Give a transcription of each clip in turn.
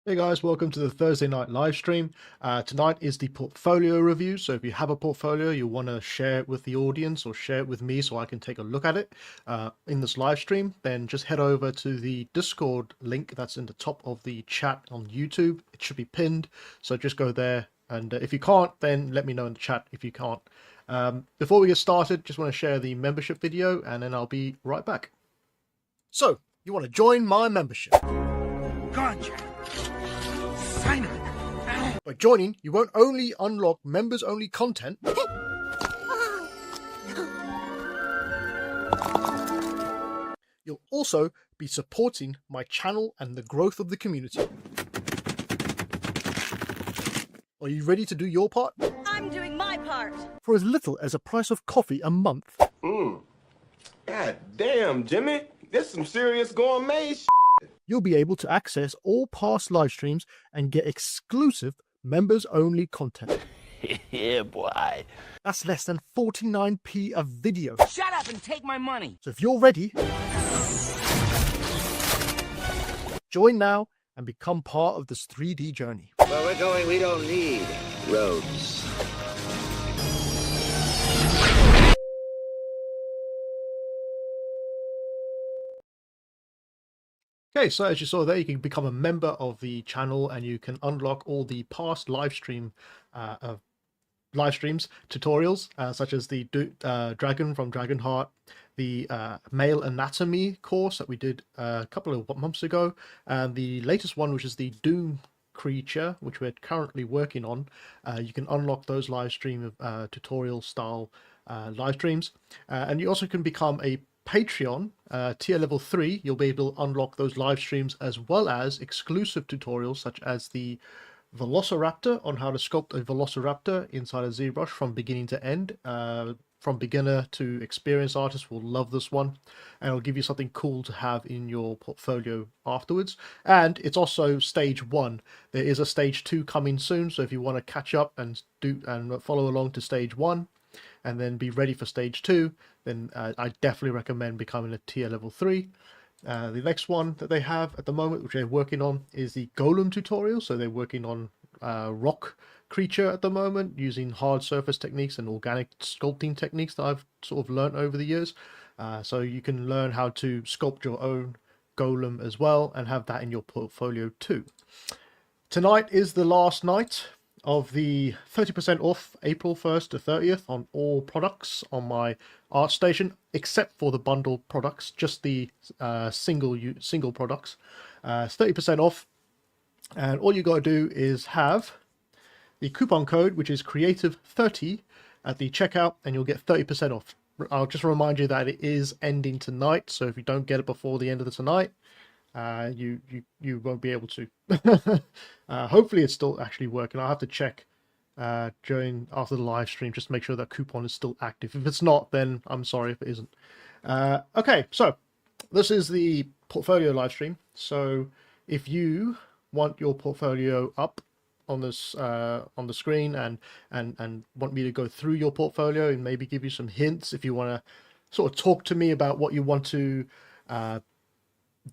Hey guys, welcome to the Thursday night live stream. Tonight is the portfolio review. So if you have a portfolio, you want to share it with the audience or share it with me so I can take a look at it in this live stream, then just head over to the Discord link that's in the top of the chat on YouTube. It should be pinned. So just go there. And if you can't, then let me know in the chat if you can't. Before we get started, just want to share the membership video and then I'll be right back. So you want to join my membership? Gotcha. Finally. By joining, you won't only unlock members-only content, you'll also be supporting my channel and the growth of the community. Are you ready to do your part? I'm doing my part. For as little as a price of coffee a month, God damn, Jimmy. This some serious gourmet shit. you'll be able to access all past live streams and get exclusive members-only content. Yeah, boy. That's less than 49p a video. Shut up and take my money. So if you're ready, join now and become part of this 3D journey. Where we're going, we don't need roads. Okay, so as you saw there, you can become a member of the channel and you can unlock all the past live streams tutorials, such as the Dragon from Dragonheart, the male anatomy course that we did a couple of months ago, and the latest one, which is the Doom creature, which we're currently working on. You can unlock those live stream tutorial style live streams, and you also can become a Patreon tier level 3. You'll be able to unlock those live streams as well as exclusive tutorials such as the Velociraptor on how to sculpt a Velociraptor inside a ZBrush from beginning to end. From beginner to experienced artists will love this one, and it'll give you something cool to have in your portfolio afterwards. And it's also stage 1. There is a stage 2 coming soon, so if you want to catch up and follow along to stage 1 and then be ready for stage 2, then I definitely recommend becoming a tier level 3. The next one that they have at the moment, which they're working on, is the Golem tutorial. So they're working on rock creature at the moment using hard surface techniques and organic sculpting techniques that I've sort of learned over the years. So you can learn how to sculpt your own golem as well and have that in your portfolio too. Tonight is the last night of the 30% off April 1st to 30th on all products on my ArtStation, except for the bundle products, just the single products. It's 30% off, and all you got to do is have the coupon code, which is creative30 at the checkout, and you'll get 30% off. I'll just remind you that it is ending tonight, so if you don't get it before the end of the tonight, you won't be able to. Hopefully it's still actually working. I'll have to check after the live stream just to make sure that coupon is still active. If it's not, then I'm sorry if it isn't. Okay, so this is the portfolio live stream. So if you want your portfolio up on this on the screen and want me to go through your portfolio and maybe give you some hints, if you want to sort of talk to me about what you want to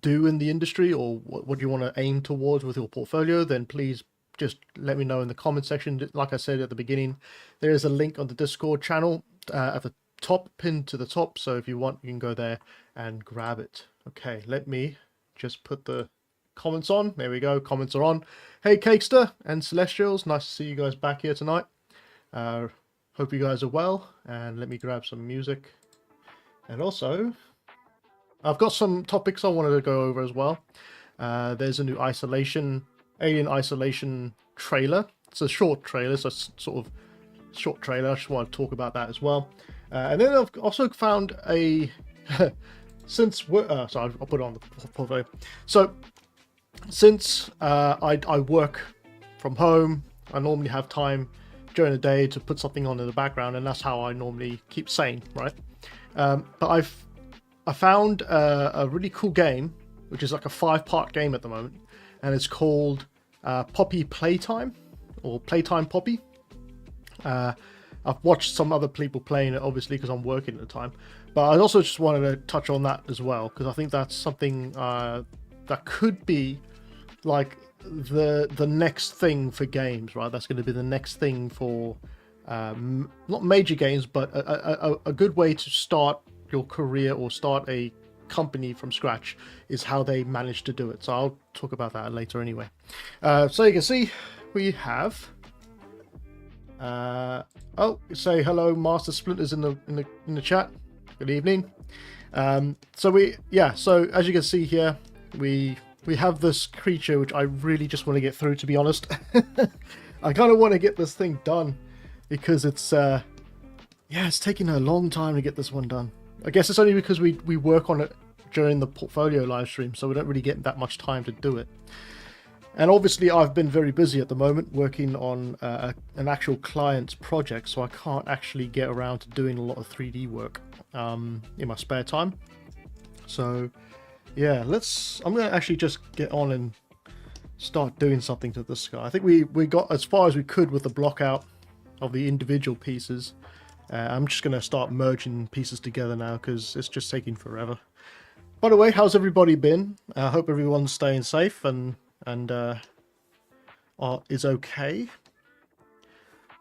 do in the industry or what you want to aim towards with your portfolio, then please just let me know in the comment section. Like I said at the beginning, there is a link on the Discord channel at the top, pinned to the top, so if you want you can go there and grab it. Okay, let me just put the comments on. There we go, comments are on. Hey Cakester and Celestials, nice to see you guys back here tonight. Hope you guys are well, and let me grab some music. And also I've got some topics I wanted to go over as well. There's a new Alien Isolation trailer. It's a short trailer, so it's sort of short trailer. I just want to talk about that as well. And then I've also found a since we're sorry, I'll put it on the portfolio. So since I work from home, I normally have time during the day to put something on in the background, and that's how I normally keep sane, right? But I found a really cool game, which is like a 5-part game at the moment, and it's called Poppy Playtime, or Playtime Poppy. I've watched some other people playing it, obviously, because I'm working at the time, but I also just wanted to touch on that as well, because I think that's something that could be like the next thing for games, right? That's going to be the next thing for not major games, but a good way to start your career or start a company from scratch is how they manage to do it. So I'll talk about that later anyway. So you can see we have oh, say hello, Master Splinters in the chat. Good evening. So as you can see here, we have this creature which I really just want to get through, to be honest. I kind of want to get this thing done because it's it's taking a long time to get this one done. I guess it's only because we work on it during the portfolio live stream, so we don't really get that much time to do it. And obviously I've been very busy at the moment working on an actual client's project, so I can't actually get around to doing a lot of 3D work in my spare time. So yeah, I'm going to actually just get on and start doing something to this guy. I think we got as far as we could with the block out of the individual pieces. I'm just going to start merging pieces together now because it's just taking forever. By the way, how's everybody been? I hope everyone's staying safe and is okay.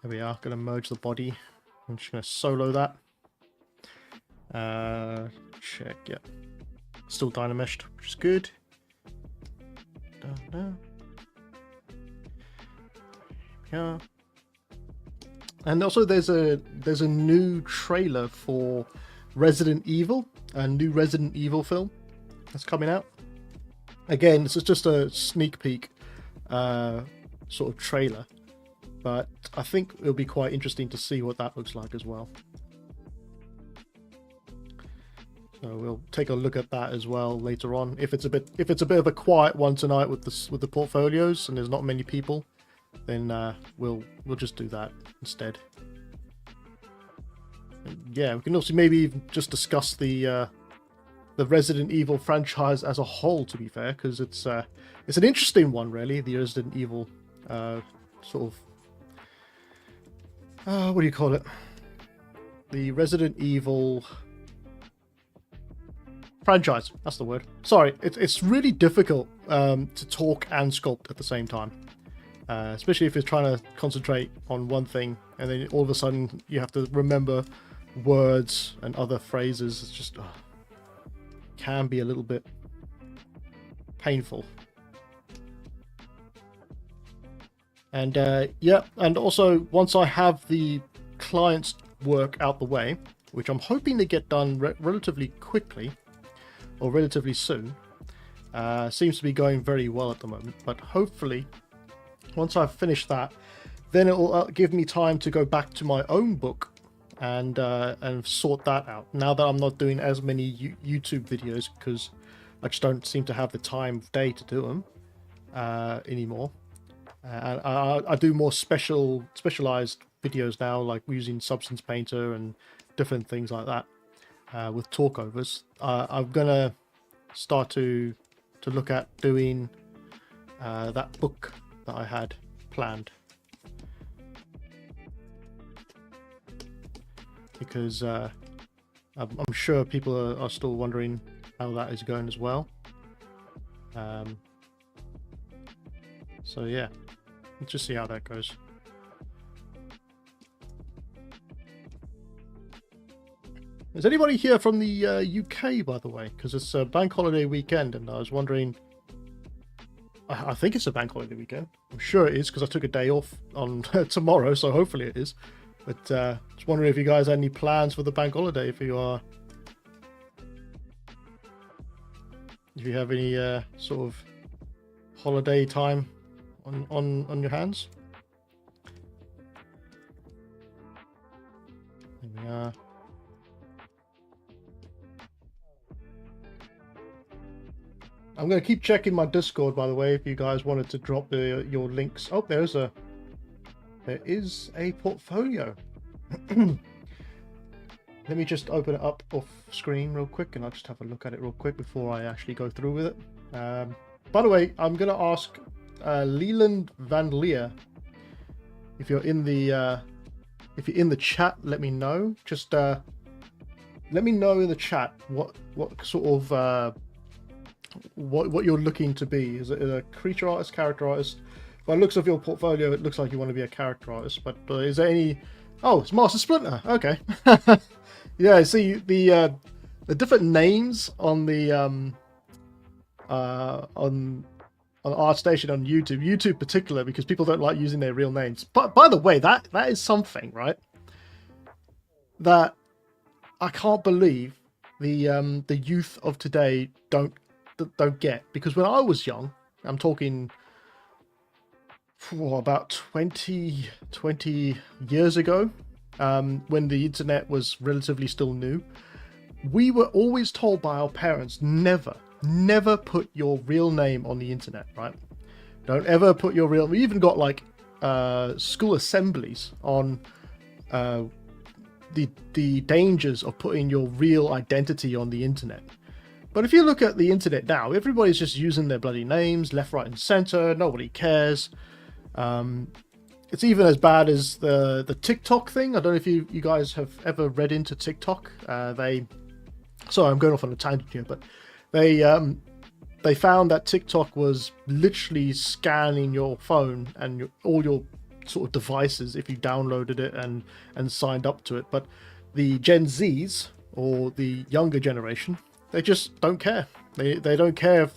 There we are. Going to merge the body. I'm just going to solo that. Check. Yeah. Still dynameshed, which is good. Yeah. And also there's a new trailer for Resident Evil, a new Resident Evil film that's coming out. Again, this is just a sneak peek sort of trailer, but I think it'll be quite interesting to see what that looks like as well. So we'll take a look at that as well later on. If it's a bit of a quiet one tonight with the portfolios and there's not many people, then we'll just do that instead. And yeah, we can also maybe even just discuss the Resident Evil franchise as a whole, to be fair, because it's an interesting one, really. The Resident Evil sort of what do you call it? The Resident Evil franchise, that's the word. Sorry, it's really difficult to talk and sculpt at the same time, especially if you're trying to concentrate on one thing and then all of a sudden you have to remember words and other phrases. It's just can be a little bit painful. And and also once I have the client's work out the way, which I'm hoping to get done relatively quickly or relatively soon, seems to be going very well at the moment, but hopefully once I've finished that, then it will give me time to go back to my own book and sort that out. Now that I'm not doing as many YouTube videos because I just don't seem to have the time of day to do them anymore. I do more specialized videos now, like using Substance Painter and different things like that with talkovers. I'm gonna start to look at doing that book that I had planned, because I'm sure people are still wondering how that is going as well. So yeah, let's just see how that goes. Is anybody here from the UK, by the way? Because it's a bank holiday weekend, and I was wondering. I think it's a bank holiday weekend. I'm sure it is because I took a day off on tomorrow, so hopefully it is. But just wondering if you guys had any plans for the bank holiday. If you have any sort of holiday time on your hands. There we are. I'm going to keep checking my Discord, by the way, if you guys wanted to drop your links. Oh, there is a portfolio. Let me just open it up off screen real quick, and I'll just have a look at it real quick before I actually go through with it. By the way, I'm going to ask Leland Van Leer, if you're in the chat, let me know. Just let me know in the chat what sort of what you're looking to be. Is it a creature artist, character artist? By the looks of your portfolio, it looks like you want to be a character artist. But is there any? Oh, it's Master Splinter. Okay. Yeah. See the different names on the on ArtStation on YouTube particular, because people don't like using their real names. But by the way, that is something, right? That I can't believe the youth of today don't get, because when I was young, I'm talking for about 20 years ago, when the internet was relatively still new, we were always told by our parents, never put your real name on the internet, right? Don't ever put your real. We even got like school assemblies on the dangers of putting your real identity on the internet. But if you look at the internet now, everybody's just using their bloody names left, right, and center. Nobody cares. It's even as bad as the TikTok thing. I don't know if you guys have ever read into TikTok. Sorry, I'm going off on a tangent here, but they found that TikTok was literally scanning your phone and all your sort of devices if you downloaded it and signed up to it. But the Gen Zs, or the younger generation, they just don't care. They don't care if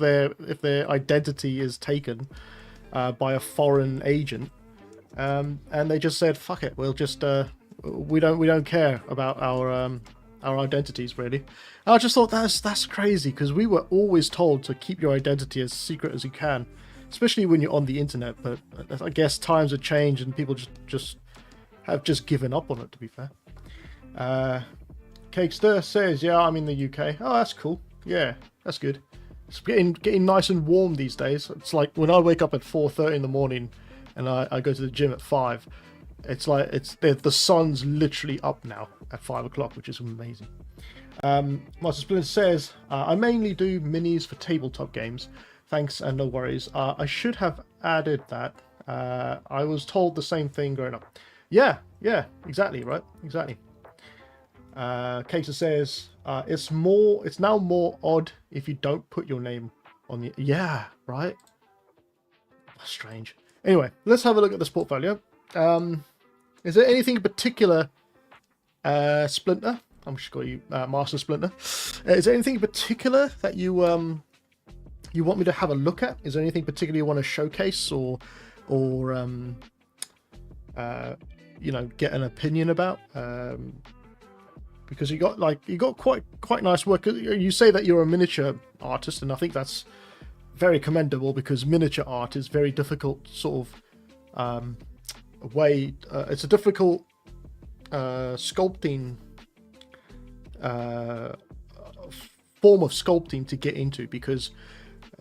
their identity is taken by a foreign agent, and they just said, "Fuck it, we'll just we don't care about our identities, really." And I just thought that's crazy, because we were always told to keep your identity as secret as you can, especially when you're on the internet. But I guess times have changed and people just have given up on it, to be fair. Cakester says, "Yeah, I'm in the UK." Oh, that's cool. Yeah, that's good. It's getting nice and warm these days. It's like when I wake up at 4:30 in the morning and I go to the gym at 5. It's like the sun's literally up now at 5 o'clock, which is amazing. Master Splinter says, "I mainly do minis for tabletop games. Thanks and no worries." I should have added that. I was told the same thing growing up. Yeah, exactly, right? Exactly. Caser says, it's now more odd if you don't put your name on the... Yeah, right? That's strange. Anyway, let's have a look at this portfolio. Is there anything in particular, Splinter? I'm just calling you Master Splinter. Is there anything in particular that you want me to have a look at? Is there anything particular you want to showcase or get an opinion about? Because you got quite nice work. You say that you're a miniature artist, and I think that's very commendable, because miniature art is very difficult sort of way. It's a difficult sculpting form of sculpting to get into, because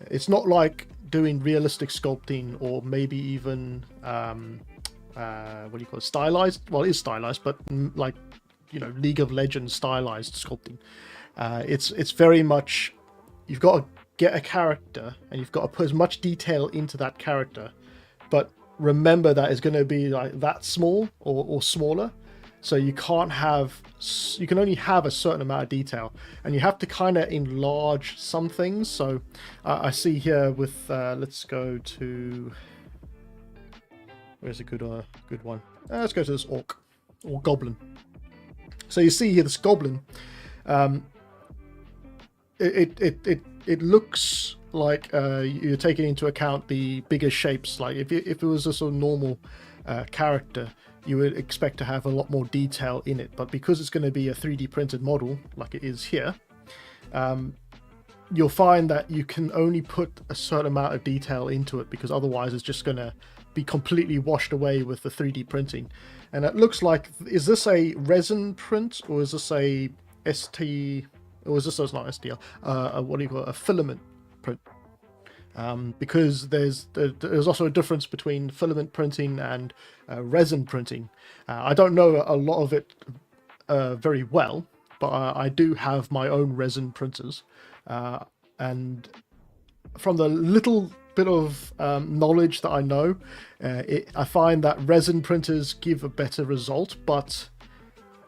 it's not like doing realistic sculpting, or maybe even what do you call it, stylized. Well, it is stylized, but like, League of Legends stylized sculpting. It's very much, you've got to get a character and you've got to put as much detail into that character, but remember that it's going to be like that small or smaller. So you can only have a certain amount of detail, and you have to kind of enlarge some things. So I see here with let's go to, where's a good one? Let's go to this orc or goblin. So you see here this goblin. It looks like you're taking into account the bigger shapes. Like if it was a sort of normal character, you would expect to have a lot more detail in it. But because it's going to be a 3D printed model, like it is here, you'll find that you can only put a certain amount of detail into it, because otherwise it's just going to be completely washed away with the 3D printing. And it looks like, is this a resin print, or is this a ST, or is this not STL? What do you call it? A filament print? Because there's also a difference between filament printing and resin printing. I don't know a lot of it very well, but I do have my own resin printers, and from the little bit of knowledge that I know, I find that resin printers give a better result, but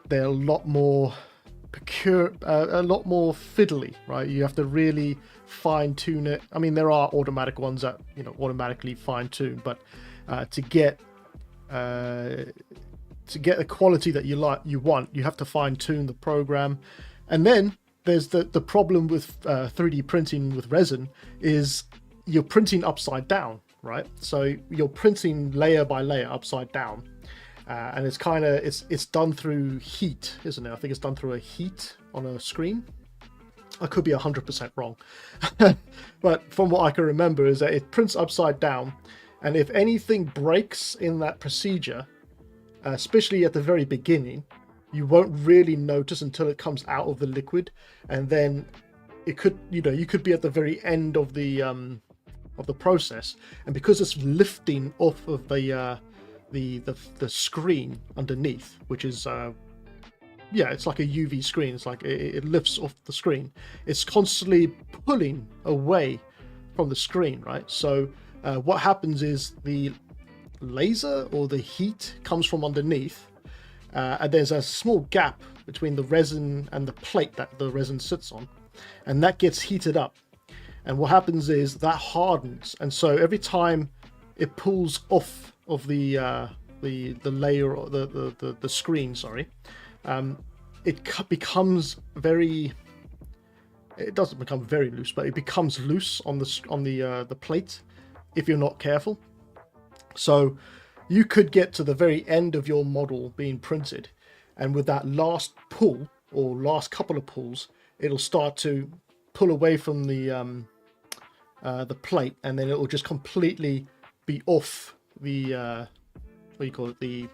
they're a lot more a lot more fiddly, right? You have to really fine tune it. I mean, there are automatic ones that automatically fine tune, but to get the quality that you want, you have to fine tune the program. And then there's the problem with 3D printing with resin is you're printing upside down, right? So you're printing layer by layer upside down. And it's kind of it's done through heat, isn't it? I think it's done through a heat on a screen. I could be 100% wrong, but from what I can remember is that it prints upside down, and if anything breaks in that procedure, especially at the very beginning, you won't really notice until it comes out of the liquid, and then it could you could be at the very end of the process, and because it's lifting off of the screen underneath, which is it's like a UV screen. It's like it lifts off the screen. It's constantly pulling away from the screen, right? So what happens is the laser or the heat comes from underneath, and there's a small gap between the resin and the plate that the resin sits on, and that gets heated up. And what happens is that hardens, and so every time it pulls off of the layer or the screen, sorry, it becomes very. It doesn't become very loose, but it becomes loose on the plate if you're not careful. So you could get to the very end of your model being printed, and with that last pull or last couple of pulls, it'll start to pull away from the plate, and then it will just completely be off the what do you call it, the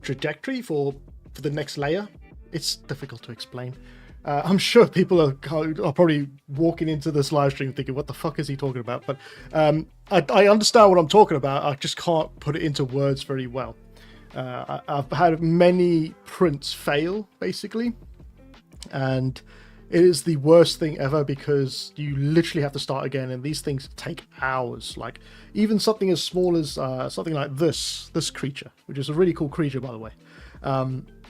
trajectory for the next layer. It's difficult to explain. I'm sure people are probably walking into this live stream thinking, what the fuck is he talking about? But I understand what I'm talking about. I just can't put it into words very well. I've had many prints fail, basically, and it is the worst thing ever because you literally have to start again, and these things take hours. Like even something as small as something like this creature, which is a really cool creature, by the way.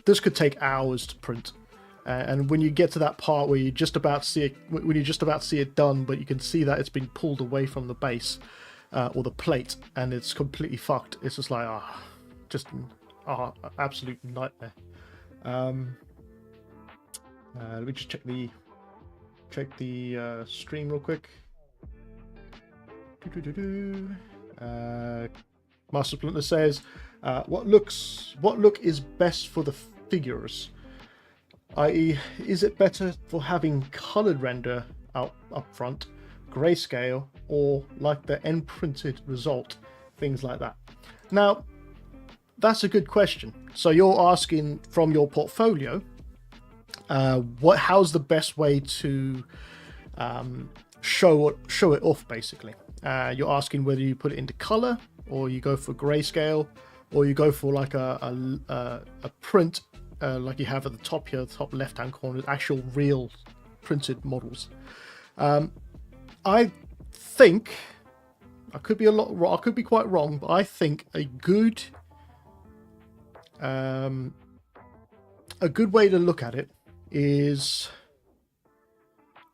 This could take hours to print, and when you get to that part where you just about see it done, but you can see that it's been pulled away from the base or the plate, and it's completely fucked. It's just like absolute nightmare. Let me just check the stream real quick. Master Splinter says, what look is best for the figures? I.e., is it better for having colored render up front, grayscale, or like the end printed result, things like that? Now, that's a good question. So you're asking from your portfolio, how's the best way to show it off, basically. You're asking whether you put it into color, or you go for grayscale, or you go for like a print like you have at the top here, the top left hand corner, actual real printed models. I think I could be I could be quite wrong, but I think a good way to look at it is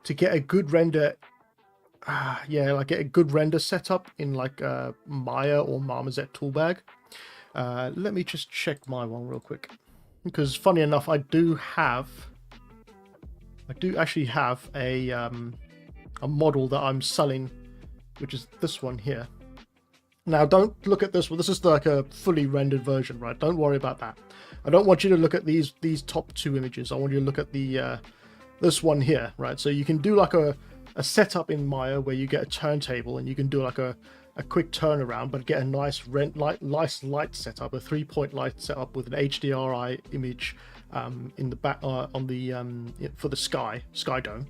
to get a good render. Like get a good render setup in like Maya or Marmoset Toolbag. Let me just check my one real quick, because funny enough, I do actually have a model that I'm selling, which is this one here. Now, don't look at this one. This is like a fully rendered version, right? Don't worry about that. I don't want you to look at these top two images. I want you to look at the this one here, right? So you can do like a setup in Maya where you get a turntable and you can do like a quick turnaround, but get a nice light setup, a 3-point light setup with an HDRI image in the back on the for the sky dome,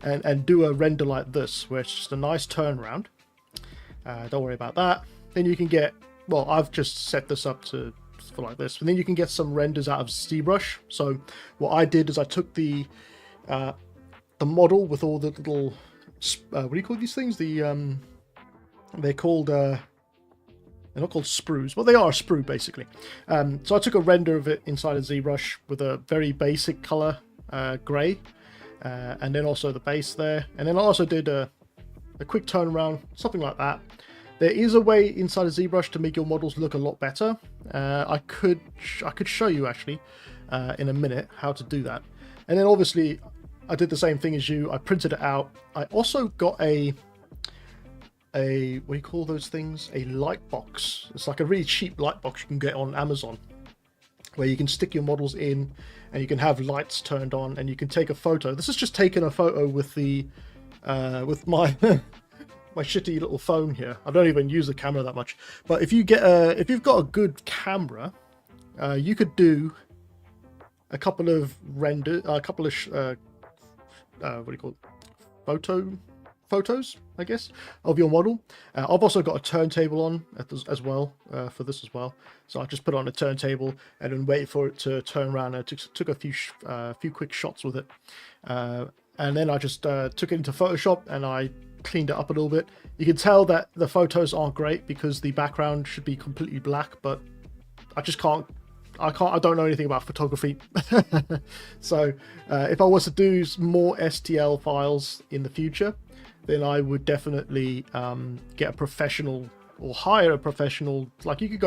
and do a render like this where it's just a nice turnaround. Don't worry about that. Then you can get, well, I've just set this up for like this, and then you can get some renders out of ZBrush. So what I did is I took the model with all the little what do you call these things? They're called They're not called sprues, but they are a sprue basically. So I took a render of it inside of ZBrush with a very basic color, gray, and then also the base there. And then I also did a quick turnaround, something like that. There is a way inside of ZBrush to make your models look a lot better. I could show you actually in a minute how to do that. And then obviously I did the same thing as you. I printed it out. I also got a what do you call those things? A light box. It's like a really cheap light box you can get on Amazon, where you can stick your models in and you can have lights turned on and you can take a photo. This is just taking a photo with the with my my shitty little phone here. I don't even use the camera that much. But if you get if you've got a good camera, you could do a couple of what do you call it? Photos, I guess, of your model. I've also got a turntable on as well for this as well. So I just put it on a turntable and then wait for it to turn around. I took a few quick shots with it, and then I just took it into Photoshop and I cleaned it up a little bit. You can tell that the photos aren't great because the background should be completely black, but I just can't. I don't know anything about photography. So if I was to do more STL files in the future, then I would definitely get a professional or hire a professional. Like you could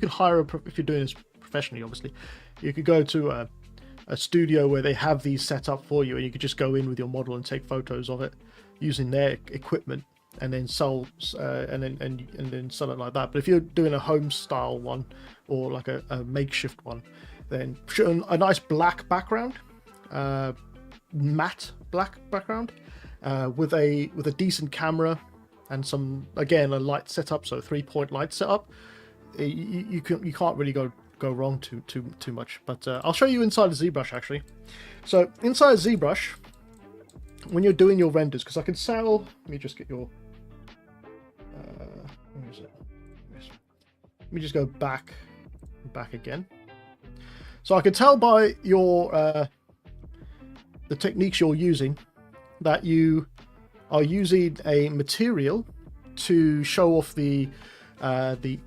hire if you're doing this professionally, obviously, you could go to a studio where they have these set up for you, and you could just go in with your model and take photos of it using their equipment, and then sell and then sell it like that. But if you're doing a home style one or like a makeshift one, then a nice black background, matte black background, with a decent camera and some, again, a light setup, so 3-point light setup, you can't really go wrong too much. But I'll show you inside of ZBrush actually. So inside of ZBrush, when you're doing your renders, because I can sell, let me just get your where is it? Let me just go back again. So I can tell by your the techniques you're using that you are using a material to show off the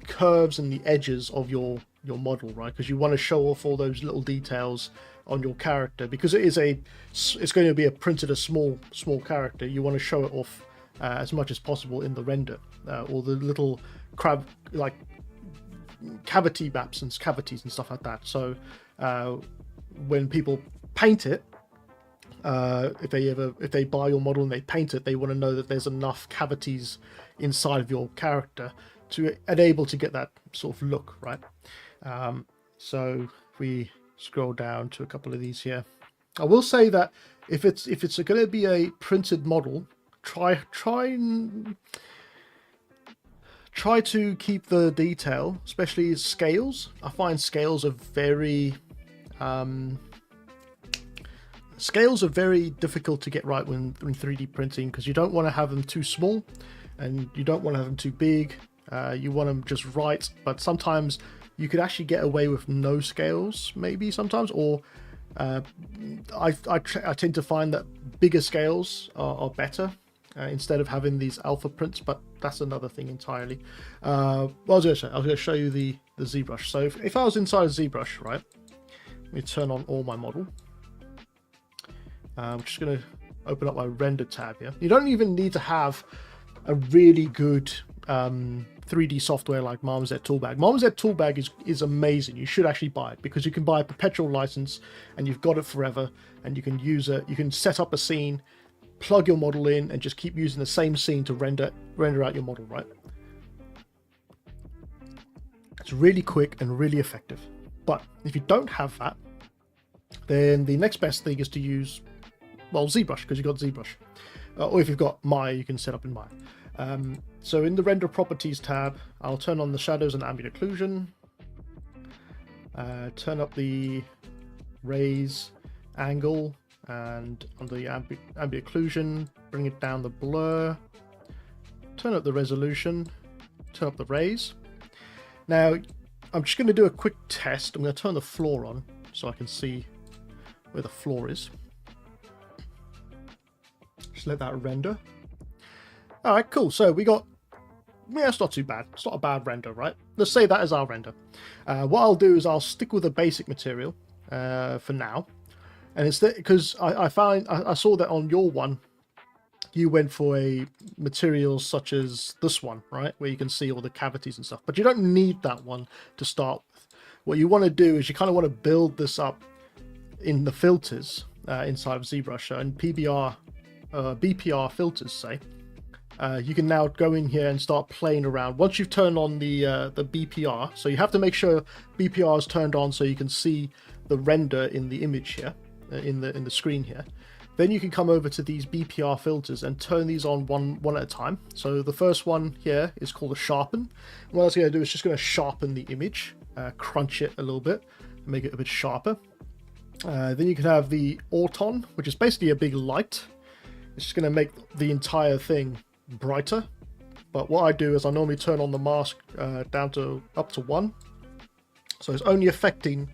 curves and the edges of your model, right? Because you want to show off all those little details on your character, because it's going to be a small character. You want to show it off as much as possible in the render, or the little like cavity maps and cavities and stuff like that. So when people paint it, if they buy your model and they paint it, they want to know that there's enough cavities inside of your character to enable to get that sort of look, right? So if we scroll down to a couple of these here, I will say that if it's going to be a printed model, try to keep the detail, especially scales. I find scales are very difficult to get right when 3D printing, because you don't want to have them too small and you don't want to have them too big. You want them just right, but sometimes you could actually get away with no scales, maybe sometimes, or I tend to find that bigger scales are better instead of having these alpha prints, but that's another thing entirely. What I was going to show you the ZBrush. So if I was inside of ZBrush, right, let me turn on all my model. I'm just going to open up my render tab here. You don't even need to have a really good 3D software like Marmoset Toolbag. Marmoset Toolbag is amazing. You should actually buy it, because you can buy a perpetual license and you've got it forever, and you can use it. You can set up a scene, plug your model in, and just keep using the same scene to render out your model, right? It's really quick and really effective. But if you don't have that, then the next best thing is to use, well, ZBrush, because you've got ZBrush. Or if you've got Maya, you can set up in Maya. So in the Render Properties tab, I'll turn on the shadows and ambient occlusion. Turn up the raise angle, and on the ambient occlusion, bring it down the blur. Turn up the resolution. Turn up the raise. Now, I'm just going to do a quick test. I'm going to turn the floor on so I can see where the floor is. Just let that render. All right, cool. So we got yeah, it's not too bad. It's not a bad render, right? Let's say that is our render. What I'll do is I'll stick with the basic material for now. And it's because I saw that on your one, you went for a material such as this one, right? Where you can see all the cavities and stuff. But you don't need that one to start with. What you want to do is you kind of want to build this up in the filters inside of ZBrush and BPR filters, say. You can now go in here and start playing around. Once you've turned on the BPR, so you have to make sure BPR is turned on so you can see the render in the image here, in the screen here. Then you can come over to these BPR filters and turn these on one at a time. So the first one here is called a sharpen. What that's going to do is just going to sharpen the image, crunch it a little bit, make it a bit sharper. Then you can have the auton, which is basically a big light. It's just going to make the entire thing brighter. But what I do is I normally turn on the mask up to 1. So it's only affecting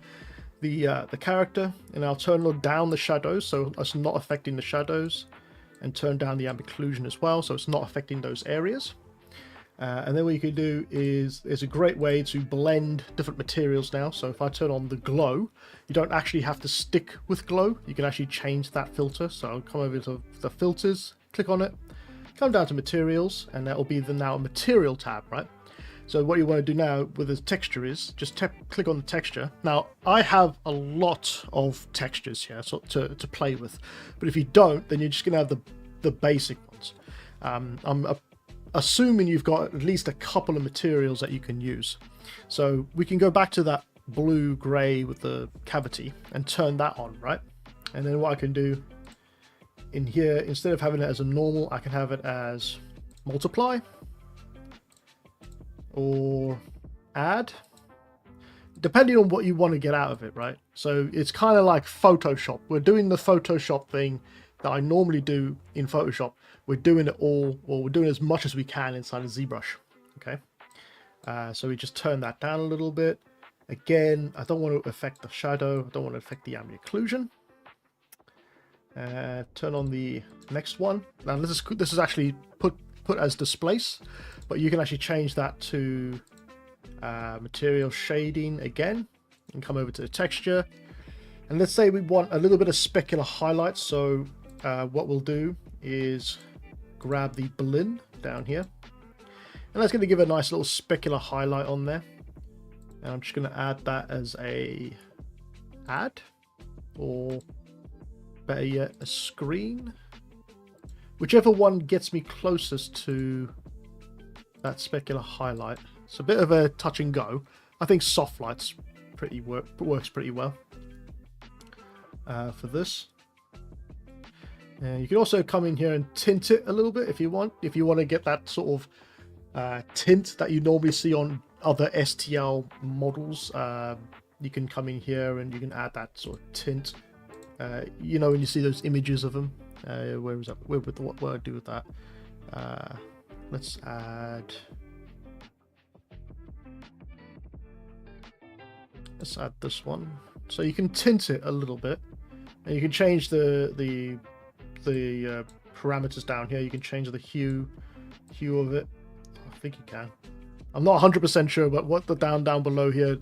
the character, and I'll turn down the shadows so it's not affecting the shadows, and turn down the ambient occlusion as well so it's not affecting those areas. And then what you can do is it's a great way to blend different materials now. So if I turn on the glow, you don't actually have to stick with glow. You can actually change that filter. So I'll come over to the filters, click on it, come down to materials, and that will be now a material tab, right? So what you want to do now with the texture is just click on the texture. Now I have a lot of textures here to play with, but if you don't, then you're just gonna have the basic ones. I'm assuming you've got at least a couple of materials that you can use. So we can go back to that blue gray with the cavity and turn that on, right? And then what I can do in here, instead of having it as a normal, I can have it as multiply or add, depending on what you want to get out of it, right? So it's kind of like Photoshop. We're doing the Photoshop thing that I normally do in Photoshop. We're doing it all, or we're doing as much as we can inside of ZBrush. Okay, so we just turn that down a little bit. Again, I don't want to affect the shadow. I don't want to affect the ambient occlusion. Turn on the next one. Now this is actually put as displace, but you can actually change that to material shading again, and come over to the texture. And let's say we want a little bit of specular highlights. So what we'll do is grab the blend down here, and that's going to give a nice little specular highlight on there. And I'm just going to add that as a add, or better yet, a screen. Whichever one gets me closest to that specular highlight. It's a bit of a touch and go. I think soft lights works pretty well for this. You can also come in here and tint it a little bit if you want. If you want to get that sort of tint that you normally see on other STL models, you can come in here and you can add that sort of tint. You know, when you see those images of them. Where was that? What do I do with that? Let's add this one. So you can tint it a little bit, and you can change the parameters down here. You can change the hue of it. I think you can. I'm not 100% sure, but what the down below here,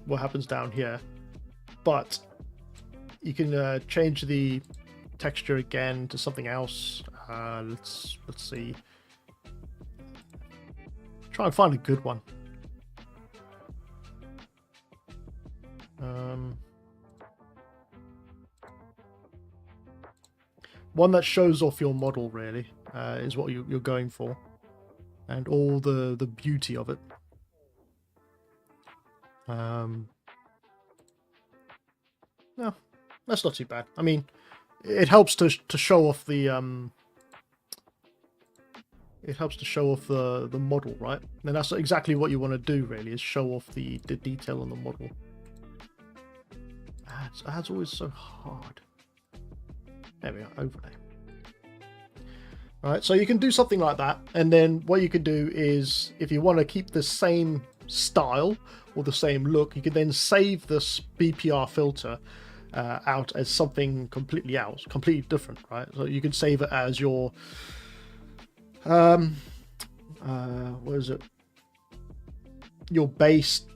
what happens down here, but you can change the texture again to something else. Let's see. Try and find a good one. One that shows off your model really is what you're going for, and all the beauty of it. No, that's not too bad. I mean, it helps to show off the the model, right? And that's exactly what you want to do really, is show off the detail on the model. Ads always so hard. There we are, overlay. Alright, so you can do something like that, and then what you can do is, if you want to keep the same style or the same look, you can then save this BPR filter out as something completely different, right? So you can save it as your what is it? Your base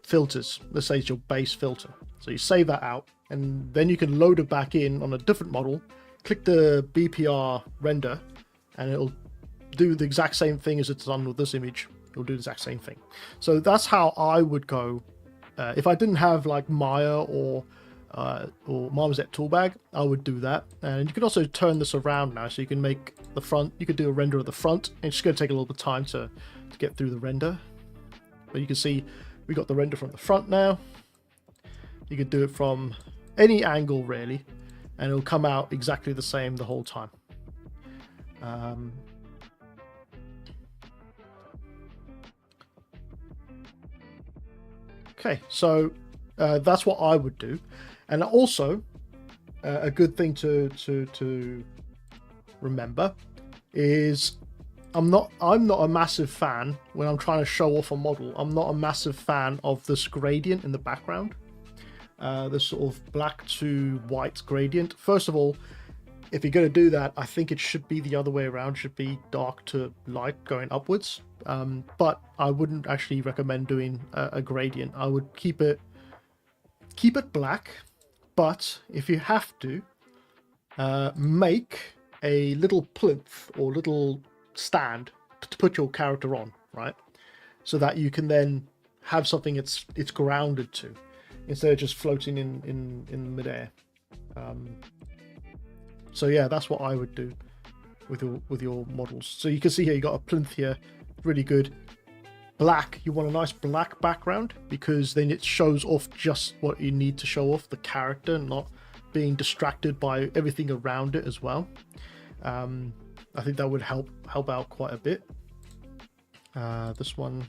filters. Let's say it's your base filter. So you save that out, and then you can load it back in on a different model. Click the BPR render, and it'll do the exact same thing as it's done with this image. It'll do the exact same thing. So that's how I would go. If I didn't have like Maya or Marmoset Toolbag, I would do that. And you can also turn this around now, so you can make the front. You could do a render of the front. And it's just going to take a little bit of time to get through the render. But you can see we got the render from the front now. You could do it from any angle really, and it'll come out exactly the same the whole time. Okay, so that's what I would do. And also, a good thing to remember is I'm not a massive fan when I'm trying to show off a model. I'm not a massive fan of this gradient in the background, this sort of black to white gradient. First of all, if you're going to do that, I think it should be the other way around. It should be dark to light going upwards. But I wouldn't actually recommend doing a gradient. I would keep it black. But if you have to, make a little plinth or little stand to put your character on, right? So that you can then have something it's grounded to, instead of just floating in midair. So yeah, that's what I would do with your models. So you can see here you got a plinth here, really good. Black, you want a nice black background, because then it shows off just what you need to show off, the character, not being distracted by everything around it as well. I think that would help out quite a bit. This one,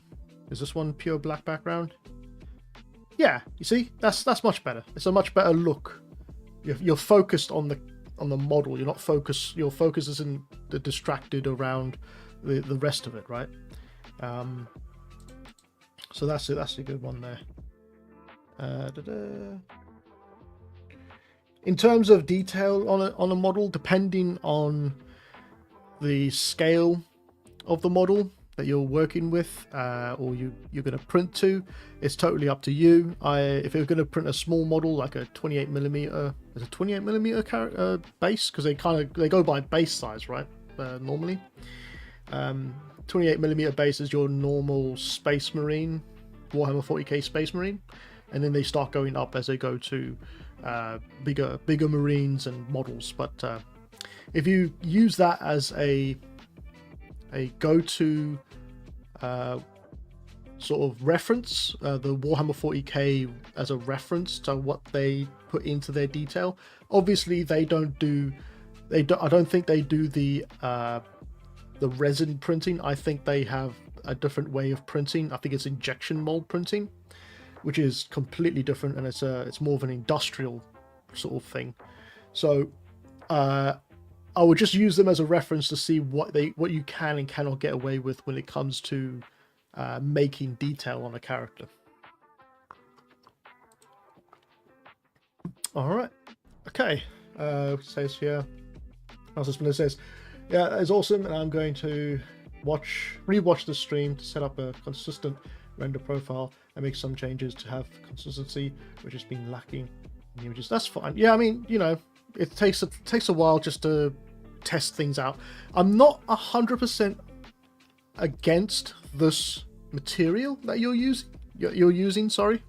is this one pure black background? Yeah, you see, that's much better. It's a much better look. You're focused on the model. You're not focused. Your focus isn't distracted around the rest of it, right? So that's it. That's a good one there. In terms of detail on a model, depending on the scale of the model that you're working with, or you're going to print to, it's totally up to you. If you're going to print a small model like a 28mm, is a 28mm base, because they go by base size, right? Normally, 28mm base is your normal Space Marine, Warhammer 40k Space Marine, and then they start going up as they go to bigger Marines and models. But if you use that as a go-to sort of reference, the Warhammer 40k as a reference to what they put into their detail, obviously I don't think they do the resin printing. I think they have a different way of printing. I think it's injection mold printing, which is completely different, and it's more of an industrial sort of thing. So I would just use them as a reference to see what you can and cannot get away with when it comes to making detail on a character. All right, okay. It says here, it says, yeah, that is awesome, and I'm going to rewatch the stream to set up a consistent render profile and make some changes to have consistency, which has been lacking in the images. That's fine. Yeah, I mean, you know, it takes a while just to test things out. I'm not 100% against this material that you're using, sorry.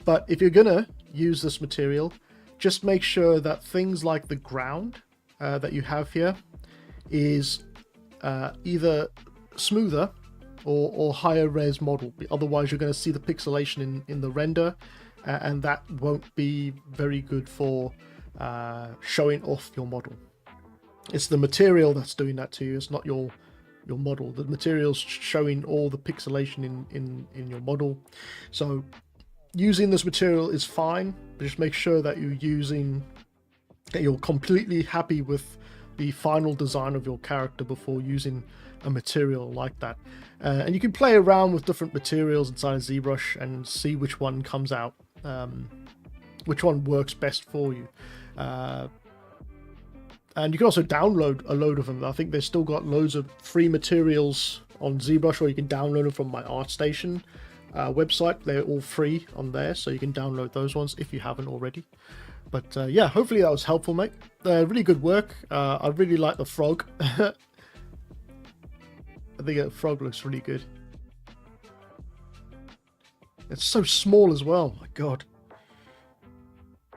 But if you're gonna use this material, just make sure that things like the ground that you have here is either smoother or higher res model. Otherwise you're going to see the pixelation in the render, and that won't be very good for showing off your model. It's the material that's doing that to you. It's not your model. The material's showing all the pixelation in your model. So using this material is fine, but just make sure that you're completely happy with the final design of your character before using a material like that. And you can play around with different materials inside of ZBrush and see which one comes out, which one works best for you. And you can also download a load of them. I think they've still got loads of free materials on ZBrush, or you can download them from my ArtStation website. They're all free on there, so you can download those ones if you haven't already. But yeah, hopefully that was helpful, mate. Really good work. I really like the frog. I think the frog looks really good. It's so small as well. My God.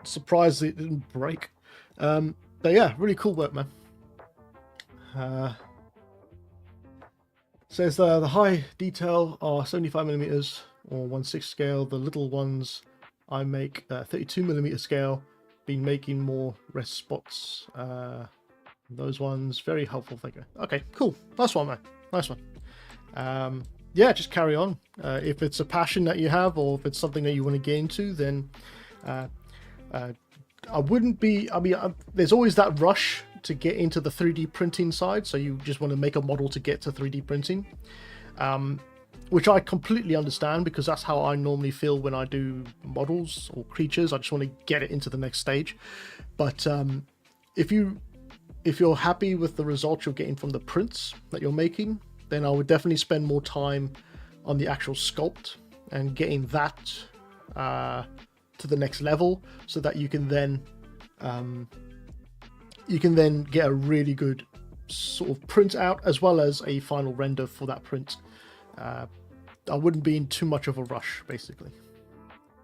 Surprised it didn't break. But yeah, really cool work, man. Says the high detail are 75mm or 1/6 scale. The little ones I make 32mm scale. Been making more rest spots. Those ones very helpful. Thank you. Okay, cool. Nice one, man. Nice one. Yeah, just carry on. If it's a passion that you have, or if it's something that you want to get into, then I wouldn't be. I mean, there's always that rush to get into the 3D printing side, so you just want to make a model to get to 3D printing, which I completely understand, because that's how I normally feel when I do models or creatures. I just want to get it into the next stage. But if you're happy with the results you're getting from the prints that you're making, then I would definitely spend more time on the actual sculpt and getting that to the next level, so that you can then get a really good sort of print out, as well as a final render for that print. I wouldn't be in too much of a rush, basically.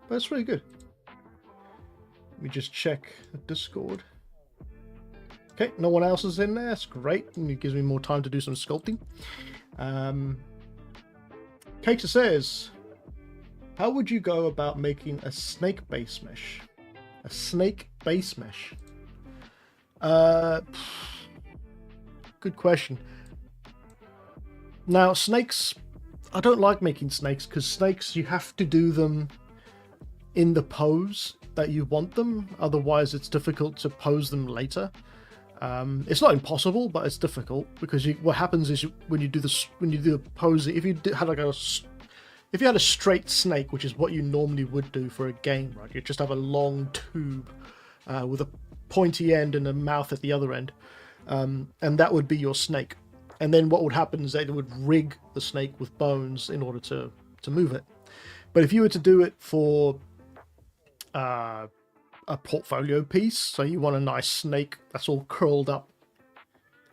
But it's really good. Let me just check the Discord. Okay, no one else is in there. That's great. And it gives me more time to do some sculpting. Kaker says, how would you go about making a snake base mesh? A snake base mesh? Good question. Now, snakes, I don't like making snakes, because snakes, you have to do them in the pose that you want them. Otherwise, it's difficult to pose them later. It's not impossible, but it's difficult, because what happens is when you do the pose, if you had a straight snake, which is what you normally would do for a game, right? You just have a long tube with a pointy end and a mouth at the other end, and that would be your snake. And then what would happen is they would rig the snake with bones in order to move it. But if you were to do it for a portfolio piece, so you want a nice snake that's all curled up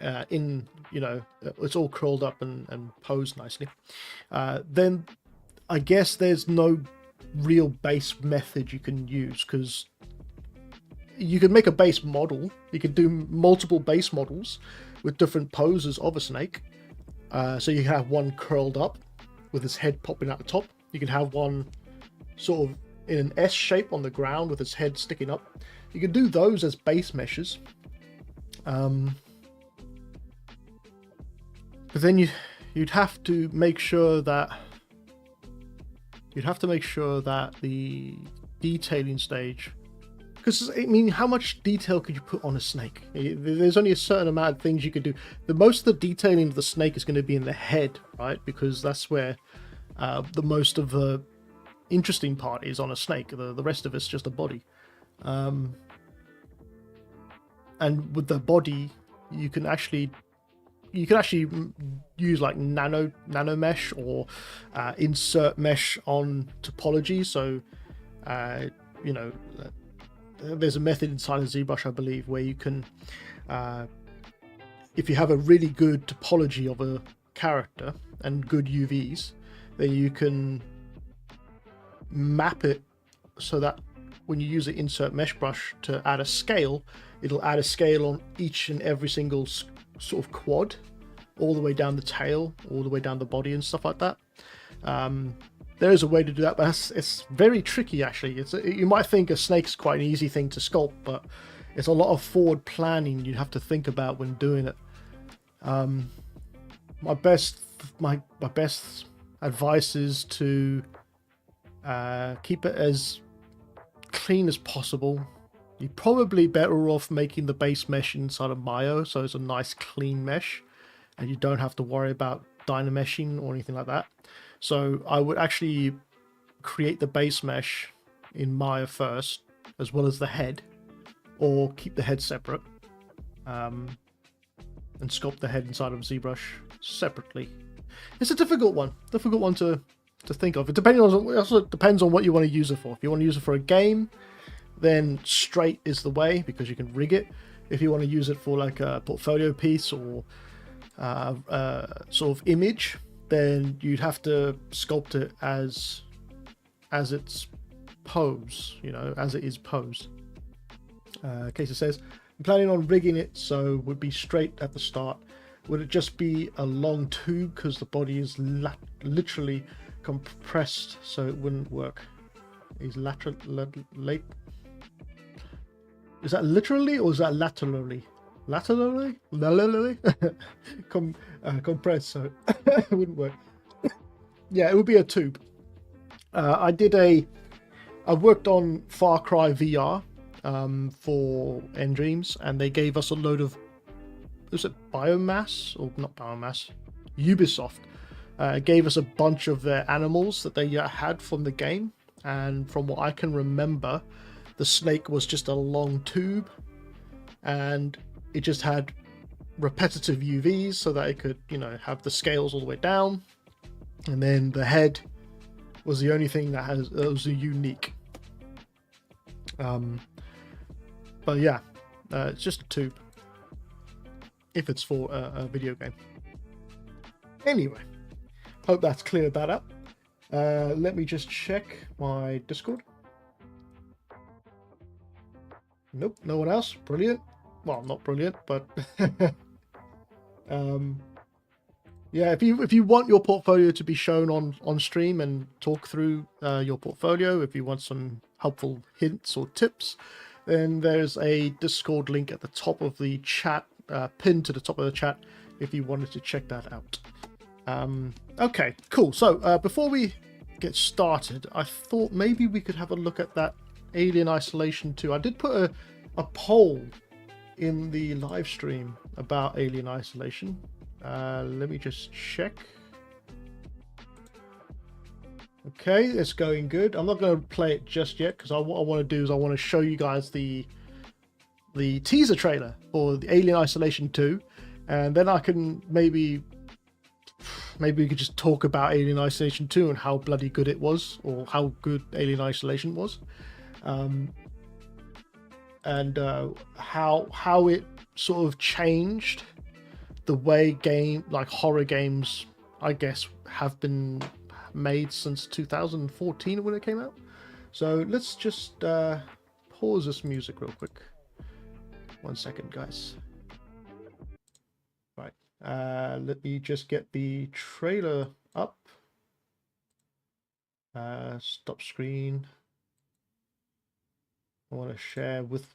it's all curled up and posed nicely, then I guess there's no real base method you can use, because you could make a base model. You could do multiple base models with different poses of a snake. So you can have one curled up with its head popping out the top. You can have one sort of in an S shape on the ground with its head sticking up. You can do those as base meshes. But then you'd have to make sure that the detailing stage, because I mean, how much detail could you put on a snake? There's only a certain amount of things you could do. Most of the detailing of the snake is going to be in the head, right? Because that's where the most of the interesting part is on a snake. The rest of it's just a body. And with the body, you can actually use like nano mesh or insert mesh on topology. So there's a method inside of ZBrush, I believe, where you can, if you have a really good topology of a character and good UVs, then you can map it so that when you use the insert mesh brush to add a scale, it'll add a scale on each and every single sort of quad, all the way down the tail, all the way down the body and stuff like that. There is a way to do that, but it's very tricky, actually. You might think a snake's quite an easy thing to sculpt, but it's a lot of forward planning you have to think about when doing it. My best advice is to keep it as clean as possible. You're probably better off making the base mesh inside of Mayo, so it's a nice clean mesh, and you don't have to worry about dynameshing or anything like that. So I would actually create the base mesh in Maya first, as well as the head, or keep the head separate, and sculpt the head inside of ZBrush separately. It's a difficult one to think of. It also depends on what you want to use it for. If you want to use it for a game, then straight is the way because you can rig it. If you want to use it for like a portfolio piece or sort of image, then you'd have to sculpt it as its pose, you know, as it is posed. Casey says, I'm planning on rigging it so would be straight at the start. Would it just be a long tube because the body is literally compressed so it wouldn't work? Is is that literally or is that laterally? Laterally? Compressed so it wouldn't work. Yeah, it would be a tube. I worked on Far Cry VR for Endreams, and they gave us a load of, was it biomass or not biomass? Ubisoft gave us a bunch of their animals that they had from the game, and from what I can remember, the snake was just a long tube, and it just had repetitive UVs so that it could, you know, have the scales all the way down, and then the head was the only thing that was unique. But yeah, it's just a tube if it's for a video game. Anyway, hope that's cleared that up. Let me just check my Discord. Nope, no one else. Brilliant. Well, not brilliant, but yeah, if you want your portfolio to be shown on stream and talk through your portfolio, if you want some helpful hints or tips, then there's a Discord link at the top of the chat, pinned to the top of the chat, if you wanted to check that out. Okay, cool. So before we get started, I thought maybe we could have a look at that Alien Isolation 2. I did put a poll in the live stream about Alien Isolation. Let me just check. Okay, it's going good. I'm not going to play it just yet because what I want to do is I want to show you guys the teaser trailer for the Alien Isolation 2, and then I can maybe we could just talk about Alien Isolation 2 and how bloody good it was, or how good Alien Isolation was, and how it sort of changed the way horror games, I guess, have been made since 2014 when it came out. So let's just pause this music real quick. 1 second, guys. Right, let me just get the trailer up. Stop screen. I want to share with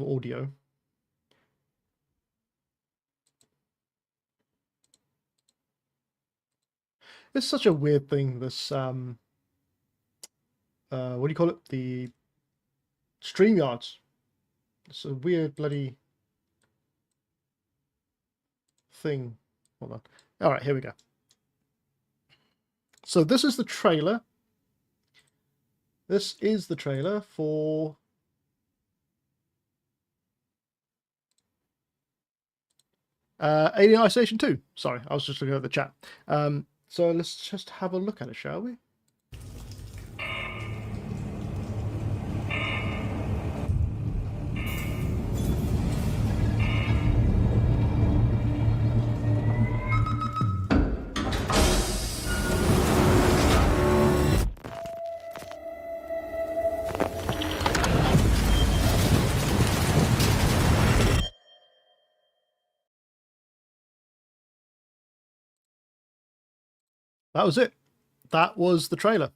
audio. It's such a weird thing, this what do you call it? The StreamYards. It's a weird bloody thing. Hold on. All right, here we go. So this is the trailer. This is the trailer for Alien Isolation 2. Sorry, I was just looking at the chat. So let's just have a look at it, shall we? That was it. That was the trailer.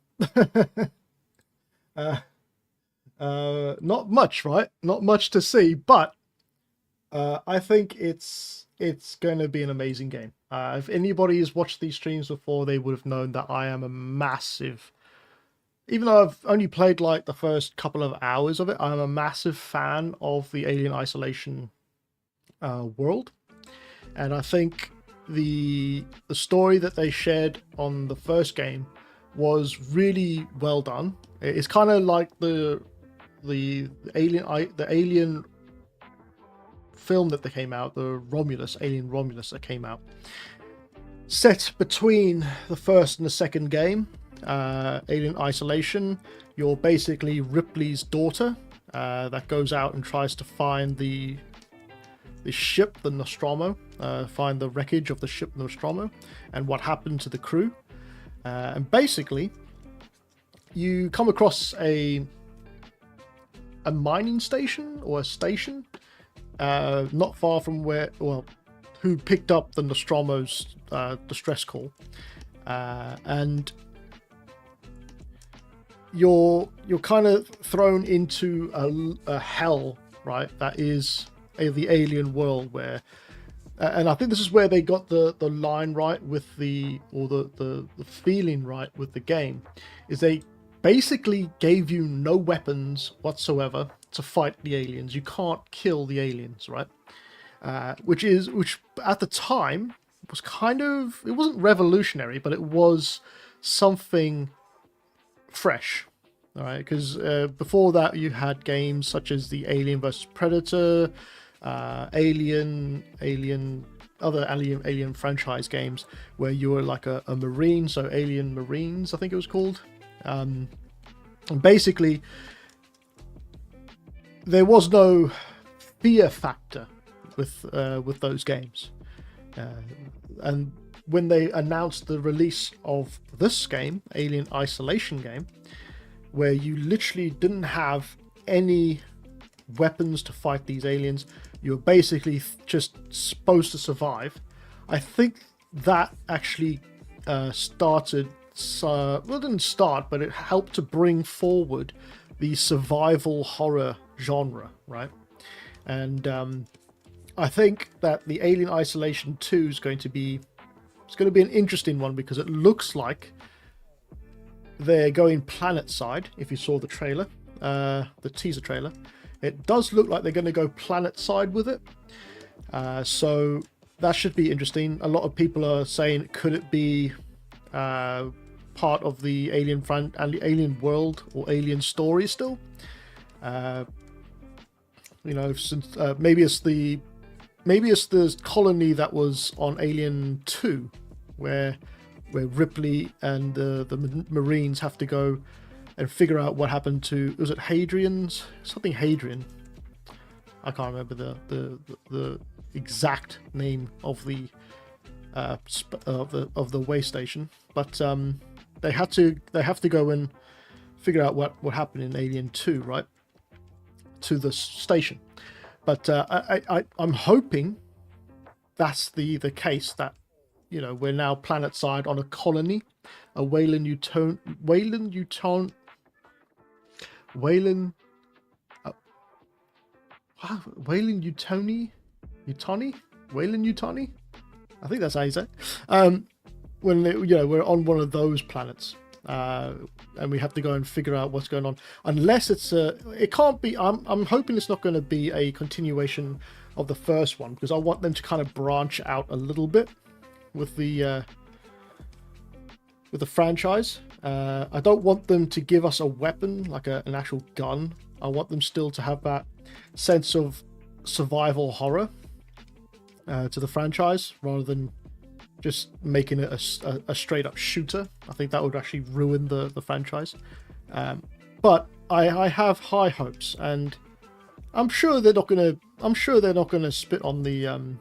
Not much, right? Not much to see, but I think it's going to be an amazing game. If anybody has watched these streams before, they would have known that I am a massive, even though I've only played like the first couple of hours of it, I'm a massive fan of the Alien Isolation world. And I think the story that they shared on the first game was really well done. It's kind of like the alien film that came out, the Alien Romulus that came out. set between the first and the second game, Alien Isolation. You're basically Ripley's daughter that goes out and tries to find the ship, the Nostromo, find the wreckage of the ship Nostromo, and what happened to the crew. And basically, you come across a mining station or a station not far from who picked up the Nostromo's distress call, and you're kind of thrown into a hell, right? That is the alien world where, and I think this is where they got the line right with the feeling right with the game, is they basically gave you no weapons whatsoever to fight the aliens. You can't kill the aliens, right? Which at the time was it wasn't revolutionary, but it was something fresh. All right, because before that you had games such as the Alien vs Predator, other Alien franchise games where you were like a Marine, so Alien Marines, I think it was called. And basically, there was no fear factor with those games. And when they announced the release of this game, Alien Isolation game, where you literally didn't have any weapons to fight these aliens, you're basically just supposed to survive. I think that actually started, well, it didn't start, but it helped to bring forward the survival horror genre, right? And I think that the Alien Isolation 2 is going to be an interesting one, because it looks like they're going planet side. If you saw the trailer, the teaser trailer, it does look like they're going to go planet side with it. So that should be interesting. A lot of people are saying, could it be part of the Alien world or Alien story still? Since maybe it's the colony that was on Alien 2, where Ripley and the Marines have to go and figure out what happened to, was it Hadrian's? Something Hadrian. I can't remember the exact name of the way station, but they have to go and figure out what happened in Alien 2, right, to the station. But I'm hoping that's the case, that we're now planet side on a colony, a Weyland-Yutani Weyland-Yutani. I think that's how you say it. When we're on one of those planets, and we have to go and figure out what's going on. Unless it can't be. I'm hoping it's not going to be a continuation of the first one, because I want them to kind of branch out a little bit with the franchise. I don't want them to give us a weapon, like an actual gun. I want them still to have that sense of survival horror to the franchise, rather than just making it a straight up shooter. I think that would actually ruin the franchise. But I have high hopes, and I'm sure they're not gonna spit on the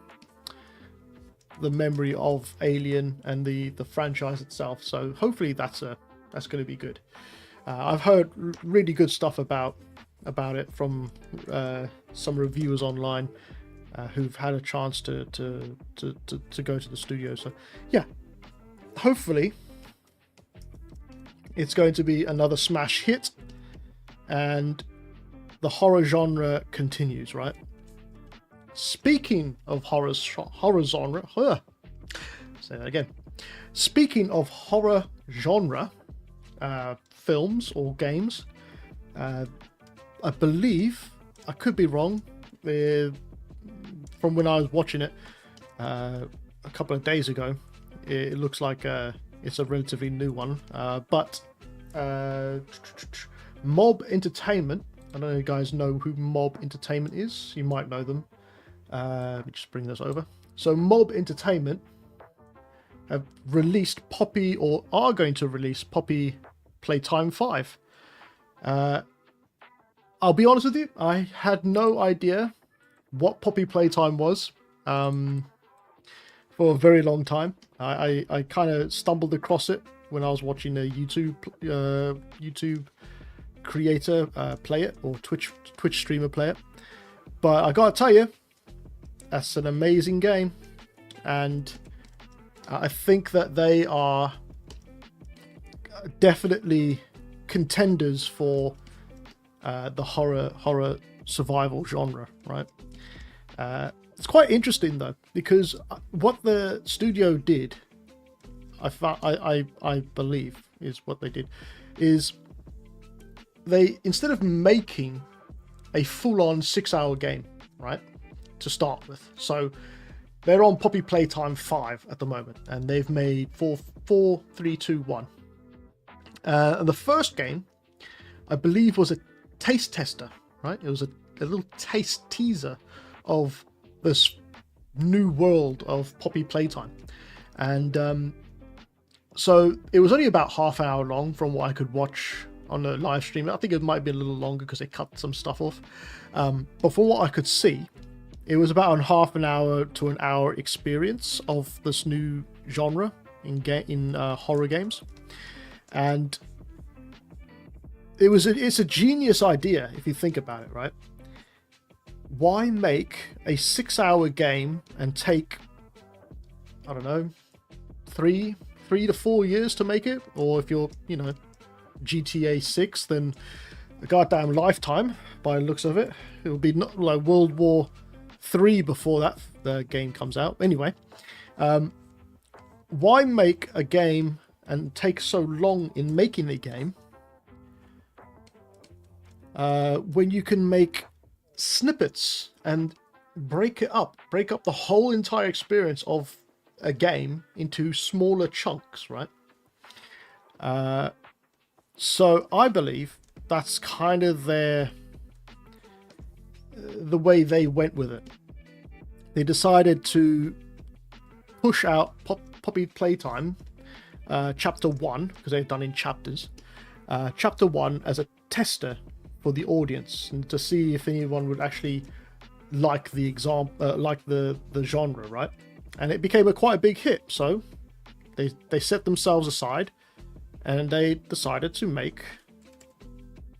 memory of Alien and the franchise itself. So hopefully that's going to be good. I've heard really good stuff about it from some reviewers online who've had a chance to go to the studio. So yeah, hopefully it's going to be another smash hit, and the horror genre continues, right? Speaking of horror genre, say that again. Speaking of horror genre films or games, I believe, I could be wrong, from when I was watching it a couple of days ago, it looks like it's a relatively new one, but Mob Entertainment, I don't know if you guys know who Mob Entertainment is. You might know them. Let me just bring this over. So Mob Entertainment have released Poppy, or are going to release Poppy Playtime 5. I'll be honest with you, I had no idea what Poppy Playtime was for a very long time. I kind of stumbled across it when I was watching a YouTube creator play it, or Twitch streamer play it. But I gotta tell you, that's an amazing game, and I think that they are definitely contenders for the horror survival genre, right? It's quite interesting though, because what the studio did, I believe is what they did, is they, instead of making a full-on 6-hour game, right, to start with, so they're on Poppy Playtime 5 at the moment, and they've made 4, 3, 2, 1. And the first game, I believe, was a taste tester, right? It was a little taste teaser of this new world of Poppy Playtime. And so it was only about half an hour long from what I could watch on the live stream. I think it might be a little longer because they cut some stuff off. But from what I could see, it was about a half an hour to an hour experience of this new genre in horror games. And it's a genius idea if you think about it, right? Why make a 6-hour game and take, I don't know, 3 to 4 years to make it? Or if you're, GTA 6, then a goddamn lifetime by the looks of it. It'll be not like World War 3 before the game comes out. Anyway, why make a game and take so long in making the game when you can make snippets and break up the whole entire experience of a game into smaller chunks, right? So I believe that's kind of the way they went with it. They decided to push out Poppy Playtime Chapter 1, because they've done in chapters, Chapter 1 as a tester for the audience, and to see if anyone would actually like the genre, right? And it became quite a big hit, so they set themselves aside and they decided to make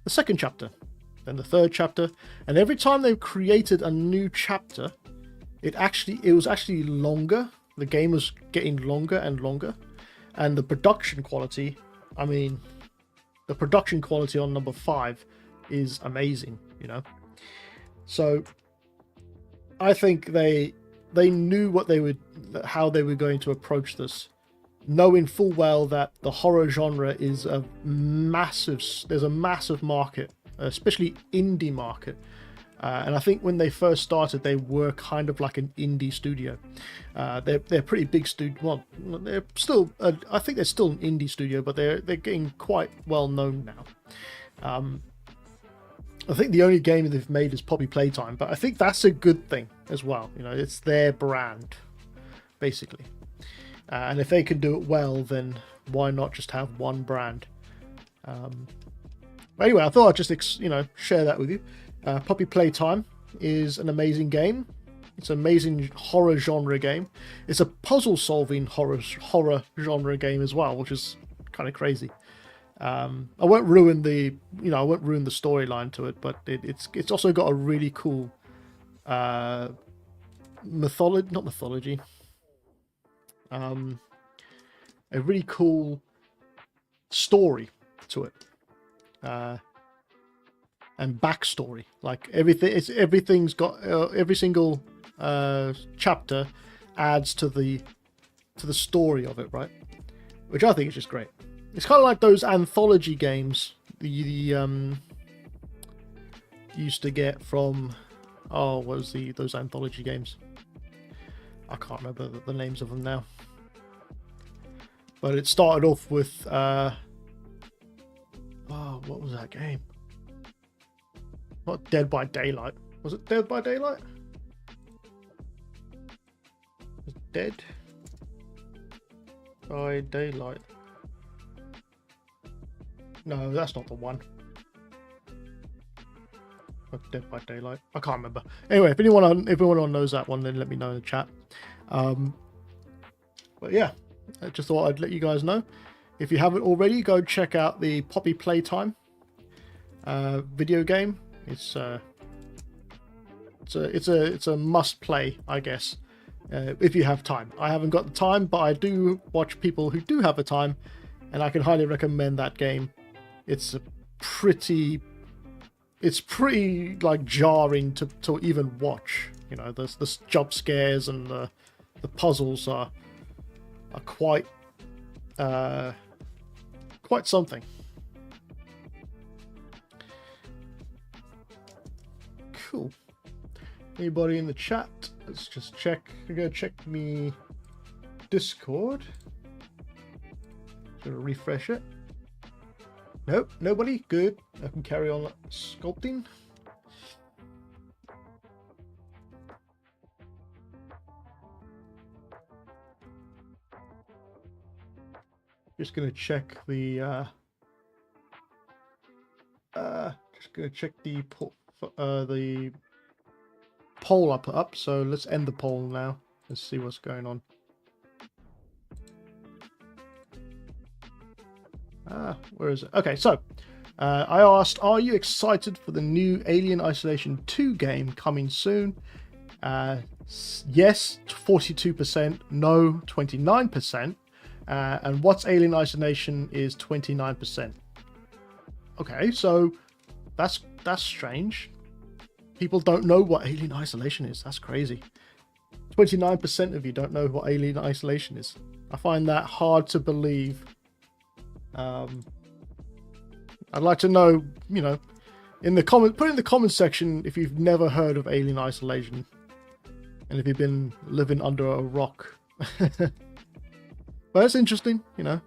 the second chapter, then the third chapter, and every time they created a new chapter, it was actually longer. The game was getting longer and longer, and the production quality, the production quality on number 5 is amazing, So I think they knew how they were going to approach this, knowing full well that the horror genre is there's a massive market, especially indie market. And I think when they first started, they were kind of like an indie studio. They're pretty big studio. Well, they're still, I think they're still an indie studio, but they're getting quite well known now. I think the only game they've made is Poppy Playtime, but I think that's a good thing as well. It's their brand, basically. And if they can do it well, then why not just have one brand? But anyway, I thought I'd just share that with you. Poppy Playtime is an amazing game. It's an amazing horror genre game. It's a puzzle-solving horror genre game as well, which is kind of crazy. I won't ruin the storyline to it, but it's also got a really cool mythology. A really cool story to it, and backstory. Like everything's got every single chapter adds to the story of it, right? Which I think is just great. It's kind of like those anthology games you used to get from those anthology games? I can't remember the names of them now. But it started off with what was that game? Not Dead by Daylight. Was it Dead by Daylight? Was it Dead? by Daylight. No, that's not the one. Oh, Dead by Daylight. I can't remember. Anyway, if anyone knows that one, then let me know in the chat. But yeah, I just thought I'd let you guys know. If you haven't already, go check out the Poppy Playtime video game. It's a must play, I guess, if you have time. I haven't got the time, but I do watch people who do have the time, and I can highly recommend that game. It's pretty like jarring to even watch. You know, the jump scares and the puzzles are quite something. Cool. Anybody in the chat? Let's just check. I'm gonna check me Discord. Gonna refresh it. Nope, nobody. Good. I can carry on sculpting. Just gonna check the the poll I put up. So let's end the poll now. Let's see what's going on. Where is it? Okay, so I asked, are you excited for the new Alien Isolation 2 game coming soon? Yes, 42%, no, 29%, and what's Alien Isolation is 29%. Okay, so that's strange. People don't know what Alien Isolation is. That's crazy. 29% of you don't know what Alien Isolation is. I find that hard to believe. I'd like to know, you know, put in the comment section if you've never heard of Alien Isolation and if you've been living under a rock. But it's interesting, you know.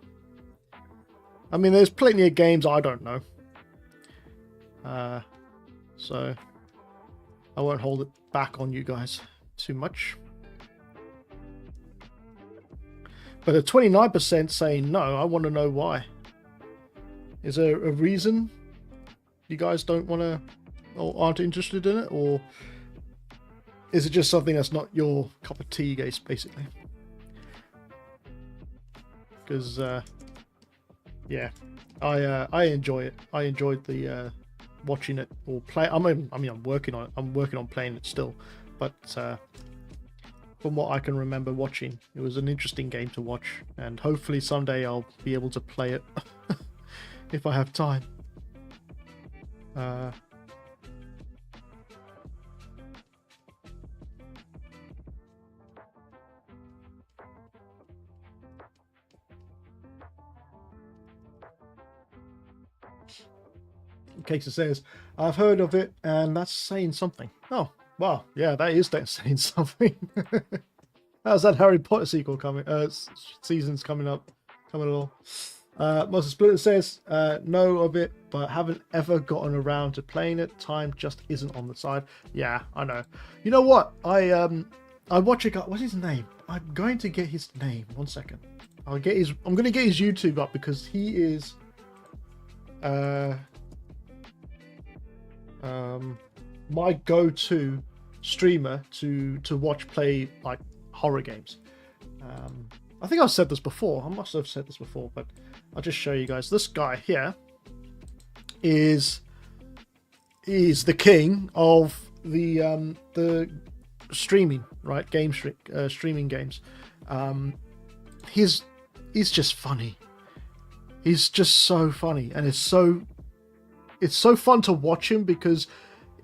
I mean, there's plenty of games I don't know. So I won't hold it back on you guys too much. But a 29% saying no, I want to know why. Is there a reason you guys don't want to or aren't interested in it? Or is it just something that's not your cup of tea, guys, basically? Because, yeah, I enjoy it. I enjoyed the watching it or play. I mean, I'm working on it. I'm working on playing it still. But from what I can remember watching, it was an interesting game to watch. And hopefully someday I'll be able to play it. If I have time. Casey says, I've heard of it and that's saying something. Oh, wow. Yeah, that is saying something. How's that Harry Potter sequel coming? Season's coming along. Monster Splitter says, know of it, but haven't ever gotten around to playing it. Time just isn't on the side. Yeah, I know. You know what? I watch a guy. What's his name? I'm going to get his name. 1 second. I'm going to get his YouTube up because he is my go-to streamer to watch play like horror games. I think I've said this before. I must have said this before, but I'll just show you guys. This guy here is the king of the streaming, right? Streaming games. He's just funny. He's just so funny, and it's so fun to watch him because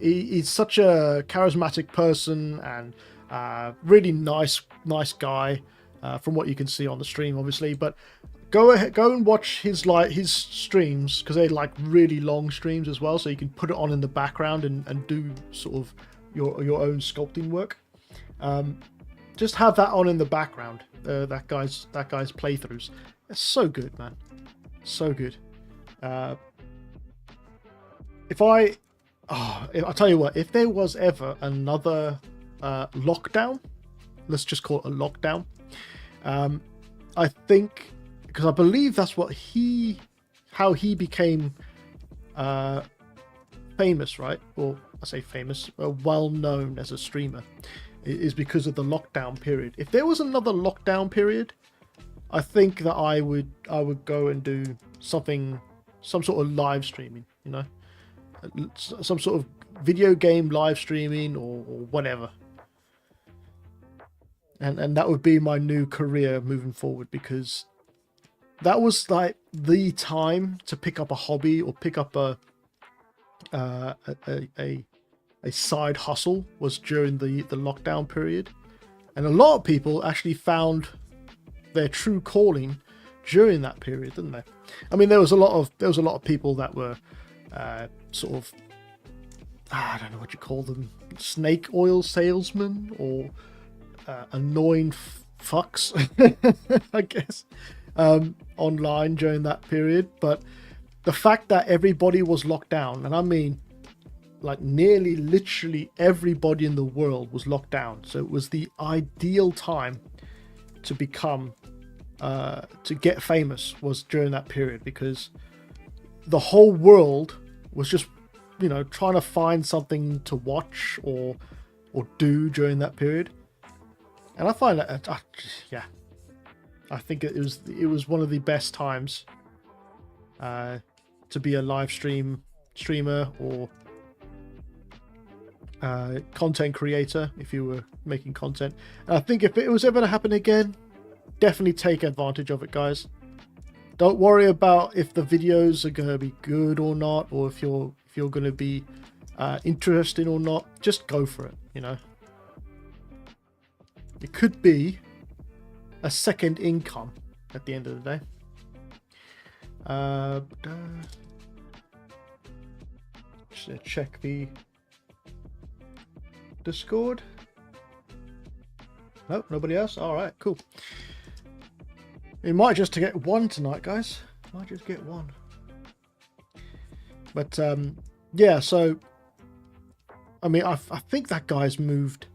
he's such a charismatic person and really nice guy. From what you can see on the stream, obviously, but go and watch his streams because they're like really long streams as well, so you can put it on in the background and do sort of your own sculpting work. Just have that on in the background. That guy's playthroughs. It's so good, man. So good. I'll tell you what, if there was ever another lockdown, let's just call it a lockdown. I think, because I believe that's how he became famous, right? Or I say famous, well known as a streamer, is because of the lockdown period. If there was another lockdown period, I think that I would go and do some sort of live streaming, you know, some sort of video game live streaming or whatever. And that would be my new career moving forward, because that was like the time to pick up a hobby or pick up a side hustle, was during the lockdown period. And a lot of people actually found their true calling during that period, didn't they? I mean, there was a lot of people that were sort of, I don't know what you call them, snake oil salesmen, or annoying fucks, I guess, online during that period. But the fact that everybody was locked down, and I mean, like nearly literally everybody in the world was locked down, so it was the ideal time to become to get famous, was during that period, because the whole world was just, you know, trying to find something to watch or do during that period. And I find that yeah, I think it was one of the best times to be a live streamer or content creator, if you were making content. And I think if it was ever to happen again, definitely take advantage of it, guys. Don't worry about if the videos are going to be good or not, or if you're going to be interesting or not. Just go for it, you know. It could be a second income at the end of the day. Just check the Discord. Nope, nobody else. All right, cool. We might just get one tonight, guys. Might just get one. But yeah. So I mean, I think that guy's moved.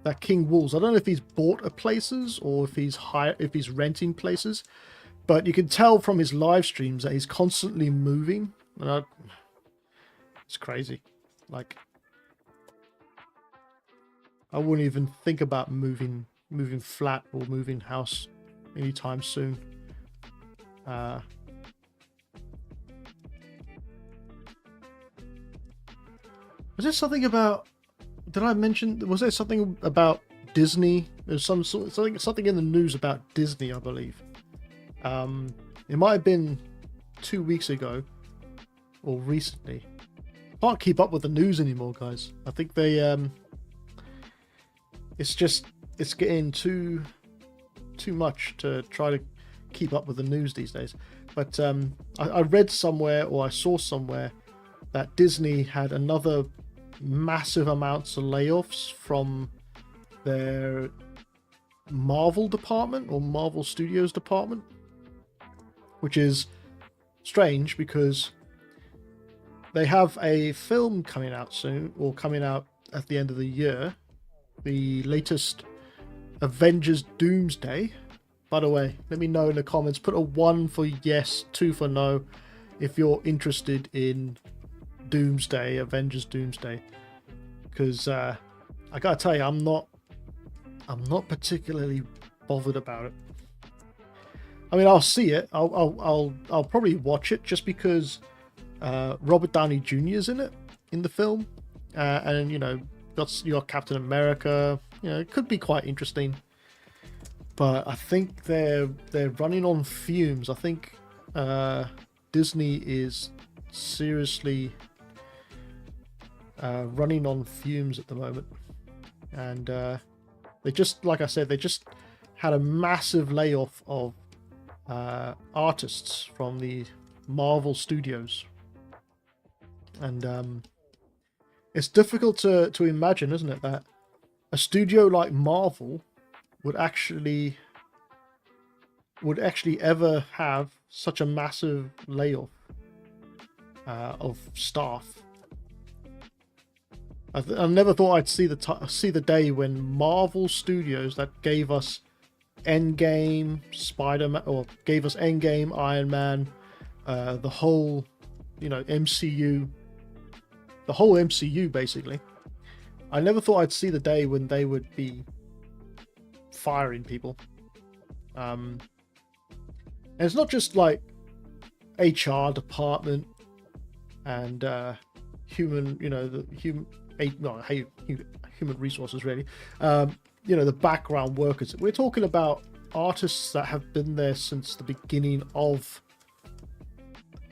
That King Wolves. I don't know if he's bought a places or if he's renting places, but you can tell from his live streams that he's constantly moving. And it's crazy. Like, I wouldn't even think about moving flat or moving house anytime soon. Was there something about? Did I mention? Was there something about Disney? There's something in the news about Disney, I believe. It might have been 2 weeks ago or recently. I can't keep up with the news anymore, guys. I think they it's getting too much to try to keep up with the news these days. But I read somewhere, or I saw somewhere, that Disney had another massive amounts of layoffs from their Marvel department, or Marvel Studios department, which is strange because they have a film coming out soon, or coming out at the end of the year, the latest Avengers Doomsday. By the way, let me know in the comments, put a 1 for yes, 2 for no, if you're interested in Doomsday, Avengers Doomsday, because I gotta tell you, I'm not particularly bothered about it. I mean, I'll see it. I'll probably watch it just because Robert Downey Jr. is in it, in the film, and you know, you got Captain America. You know, it could be quite interesting. But I think they're running on fumes. I think Disney is seriously running on fumes at the moment, and they just, like I said, they just had a massive layoff of artists from the Marvel Studios, and it's difficult to imagine, isn't it, that a studio like Marvel would actually ever have such a massive layoff of staff. I never thought I'd see the day when Marvel Studios, that gave us Endgame Spider-Man, or gave us Endgame Iron Man, the whole, MCU, the whole MCU basically. I never thought I'd see the day when they would be firing people. And it's not just like HR department and human, the human, human resources really. The background workers. We're talking about artists that have been there since the beginning of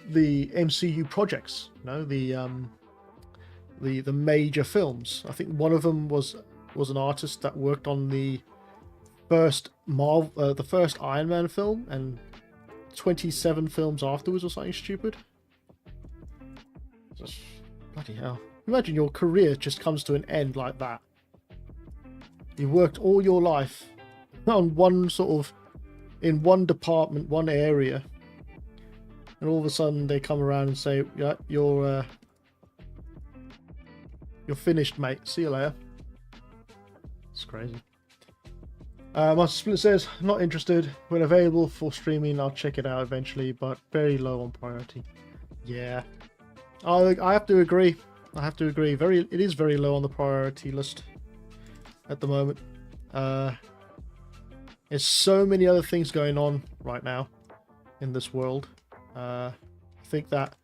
the MCU projects. The major films. I think one of them was an artist that worked on the first the first Iron Man film and 27 films afterwards or something stupid. Just bloody hell. Imagine your career just comes to an end like that. You worked all your life on one in one department, one area, and all of a sudden they come around and say, "Yeah, you're finished, mate. See you later." It's crazy. Master Splinter says, "Not interested. When available for streaming, I'll check it out eventually, but very low on priority." Yeah, I have to agree. It is very low on the priority list at the moment. There's so many other things going on right now in this world. I think that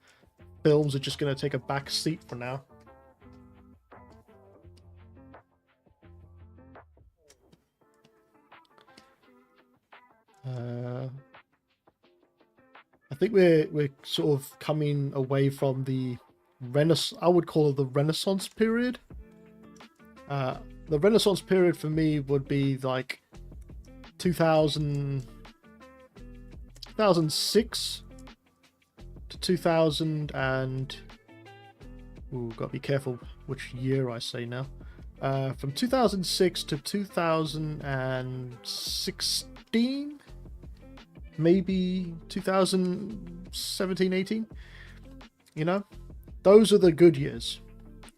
films are just going to take a back seat for now. I think we're sort of coming away from the Renaissance. I would call it the Renaissance period. The Renaissance period for me would be like 2006 to 2000 and... Ooh, gotta be careful which year I say now. From 2006 to 2016, maybe 2017, 18. Those are the good years.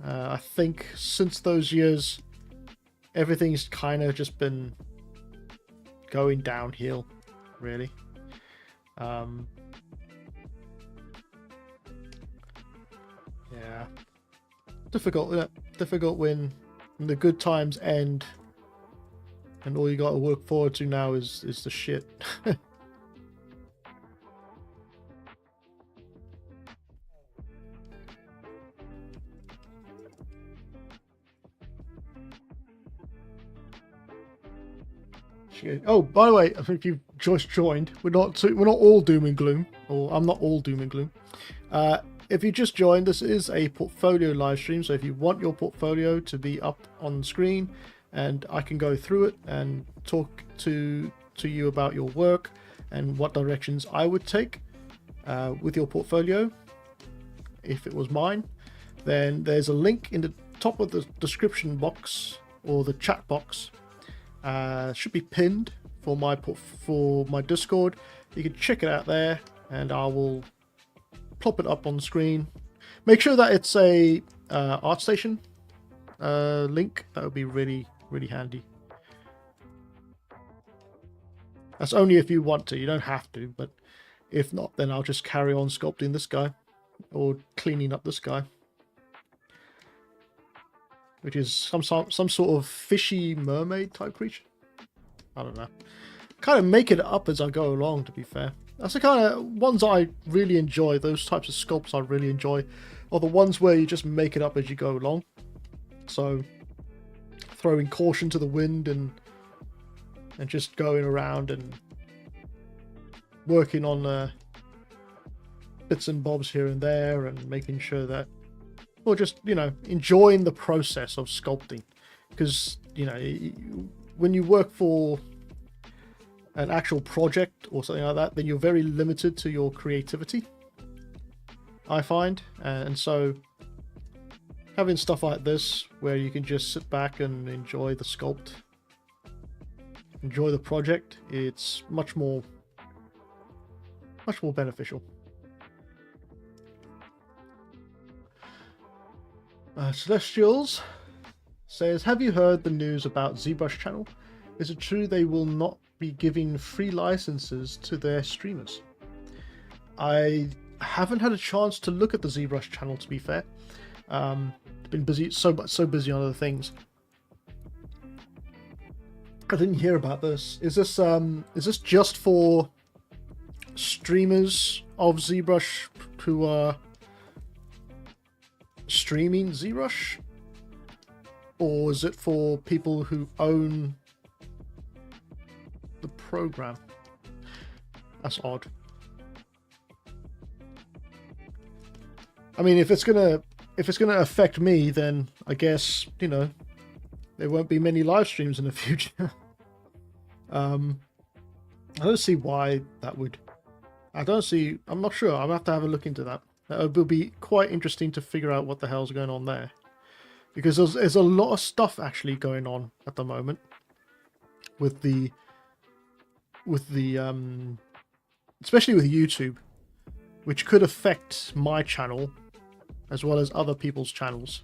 I think since those years, everything's kind of just been going downhill, really. Yeah. Difficult when the good times end and all you got to work forward to now is the shit. Oh, by the way, I think you've just joined. We're not all doom and gloom, or I'm not all doom and gloom. If you just joined, this is a portfolio live stream. So if you want your portfolio to be up on screen, and I can go through it and talk to you about your work and what directions I would take with your portfolio, if it was mine, then there's a link in the top of the description box or the chat box. Should be pinned for my Discord. You can check it out there, and I will plop it up on the screen. Make sure that it's a ArtStation link. That would be really handy. That's only if you want to. You don't have to, but if not, then I'll just carry on sculpting this guy or cleaning up this guy, which is some sort of fishy mermaid type creature. I don't know. Kind of make it up as I go along, to be fair. That's the kind of ones I really enjoy. Those types of sculpts I really enjoy are the ones where you just make it up as you go along. So throwing caution to the wind and just going around and working on bits and bobs here and there and making sure that, or just, enjoying the process of sculpting. Because, when you work for an actual project or something like that, then you're very limited to your creativity, I find. And so having stuff like this where you can just sit back and enjoy the sculpt, enjoy the project, it's much more beneficial. Celestials says, "Have you heard the news about ZBrush channel? is it true they will not be giving free licenses to their streamers? I haven't had a chance to look at the ZBrush channel, to be fair. Been busy, so busy on other things. I didn't hear about this. Is this just for streamers of ZBrush who are streaming ZBrush? Or is it for people who own the program? That's odd. I mean, if it's gonna affect me, then I guess, you know, there won't be many live streams in the future. I don't see why that would. I'm not sure. I'll have to have a look into that. It will be quite interesting to figure out what the hell's going on there. Because there's a lot of stuff actually going on at the moment with the especially with YouTube, which could affect my channel as well as other people's channels.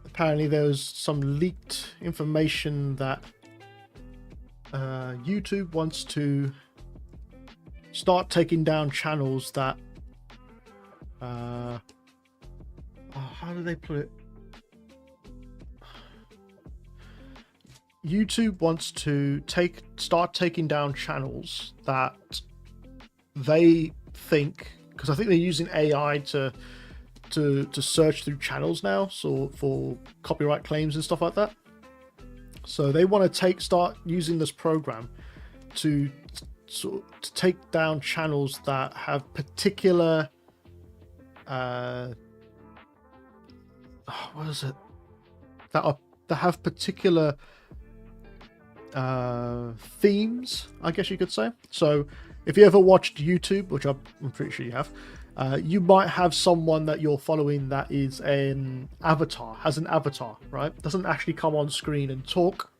Apparently there's some leaked information that YouTube wants to start taking down channels that how do they put it? YouTube wants to start taking down channels that they think, because I think they're using AI to search through channels now, so for copyright claims and stuff like that. So they want to start using this program to take down channels that have particular what is it? That have particular themes, I guess you could say. So if you ever watched YouTube, which I'm pretty sure you have, you might have someone that you're following that is an avatar, has an avatar, right? Doesn't actually come on screen and talk.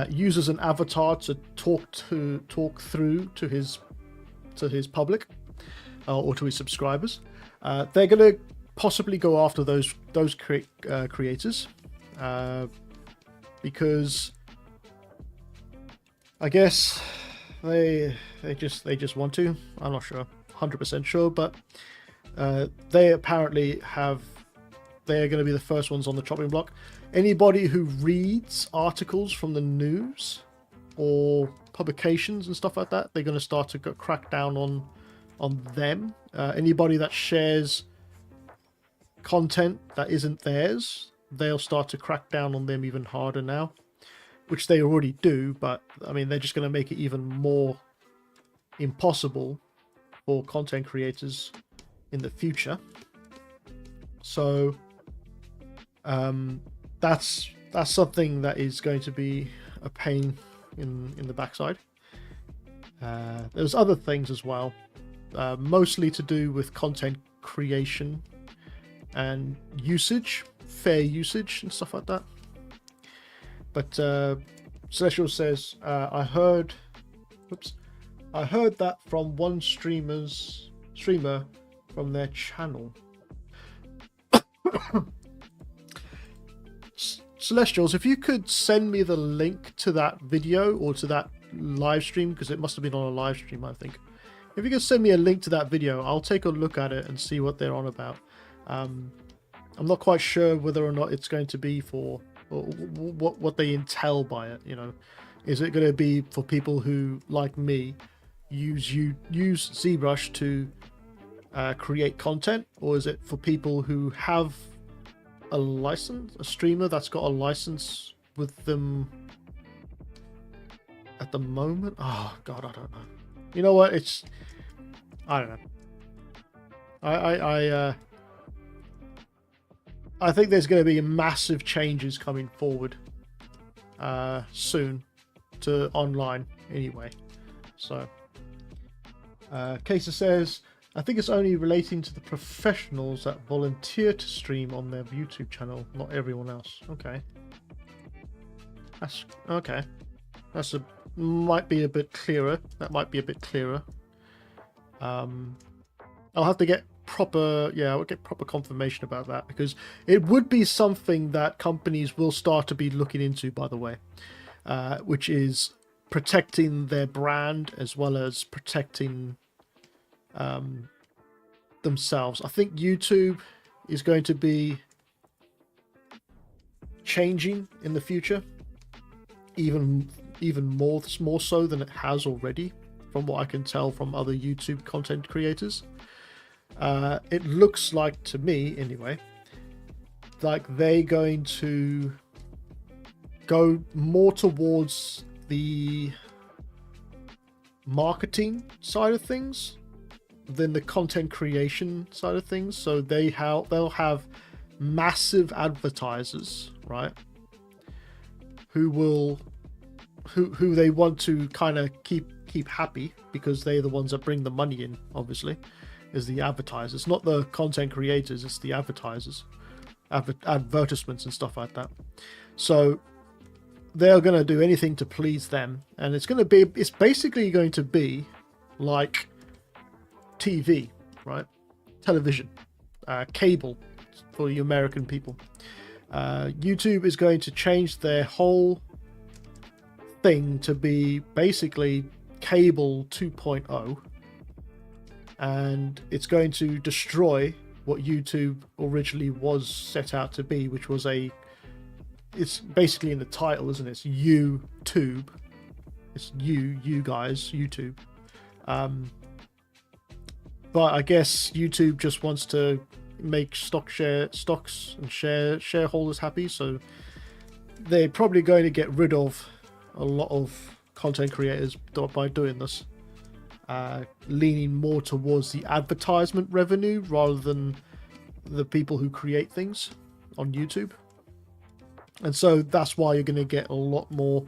Uses an avatar to talk through to his public or to his subscribers. They're gonna possibly go after those creators because I guess they just want to. I'm not sure, 100% sure, but they apparently they're going to be the first ones on the chopping block. Anybody who reads articles from the news or publications and stuff like that, they're going to start to crack down on them. Anybody that shares content that isn't theirs, they'll start to crack down on them even harder now, which they already do, but I mean, they're just going to make it even more impossible for content creators in the future. So that's something that is going to be a pain in the backside. There's other things as well, mostly to do with content creation and usage, fair usage and stuff like that. But Celestial says, I heard that from one streamer from their channel. Celestials, if you could send me the link to that video or to that live stream, because it must have been on a live stream, I think. If you could send me a link to that video, I'll take a look at it and see what they're on about. I'm not quite sure whether or not it's going to be for, or what they entail by it. You know, is it going to be for people who, like me, use ZBrush to create content, or is it for people who have a license, a streamer that's got a license with them at the moment? Oh God, I don't know. You know what? I don't know. I think there's going to be massive changes coming forward soon to online anyway. So, Kesa says, I think it's only relating to the professionals that volunteer to stream on their YouTube channel, not everyone else. Okay. That's okay. Might be a bit clearer. That might be a bit clearer. I'll have to get proper, yeah, I'll get proper confirmation about that, because it would be something that companies will start to be looking into, by the way, which is protecting their brand as well as protecting themselves. I think YouTube is going to be changing in the future, even more so than it has already, from what I can tell from other YouTube content creators. It looks like, to me anyway, like they're going to go more towards the marketing side of things than the content creation side of things. So they'll have massive advertisers, right, who they want to kind of keep happy, because they're the ones that bring the money in, obviously, is the advertisers, not the content creators. It's the advertisers, advertisements and stuff like that. So they're going to do anything to please them, and it's basically going to be like TV, right? Television, cable for the American people. YouTube is going to change their whole thing to be basically cable 2.0, and it's going to destroy what YouTube originally was set out to be, which was it's basically in the title, isn't it? It's YouTube. It's you guys, YouTube. But I guess YouTube just wants to make stocks and shareholders happy, so they're probably going to get rid of a lot of content creators by doing this, leaning more towards the advertisement revenue rather than the people who create things on YouTube. And so that's why you're going to get a lot more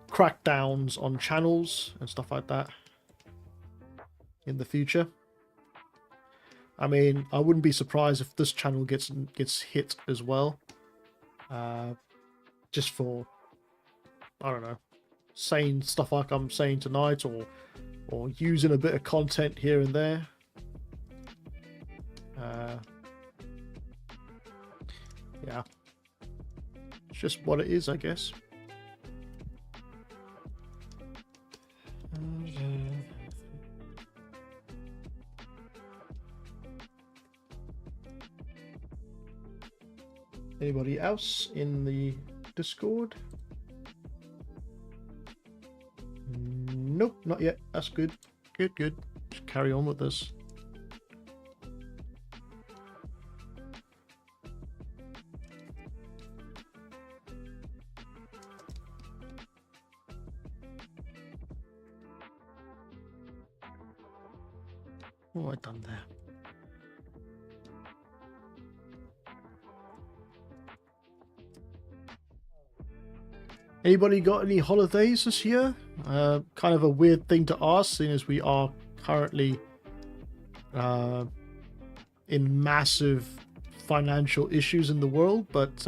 crackdowns on channels and stuff like that in the future. I mean, I wouldn't be surprised if this channel gets hit as well, just for, I don't know, saying stuff like I'm saying tonight, or using a bit of content here and there. Yeah, it's just what it is, I guess. Anybody else in the Discord? Nope, not yet. That's good. Good. Just carry on with this. What have I done there? Anybody got any holidays this year? Kind of a weird thing to ask, seeing as we are currently in massive financial issues in the world, but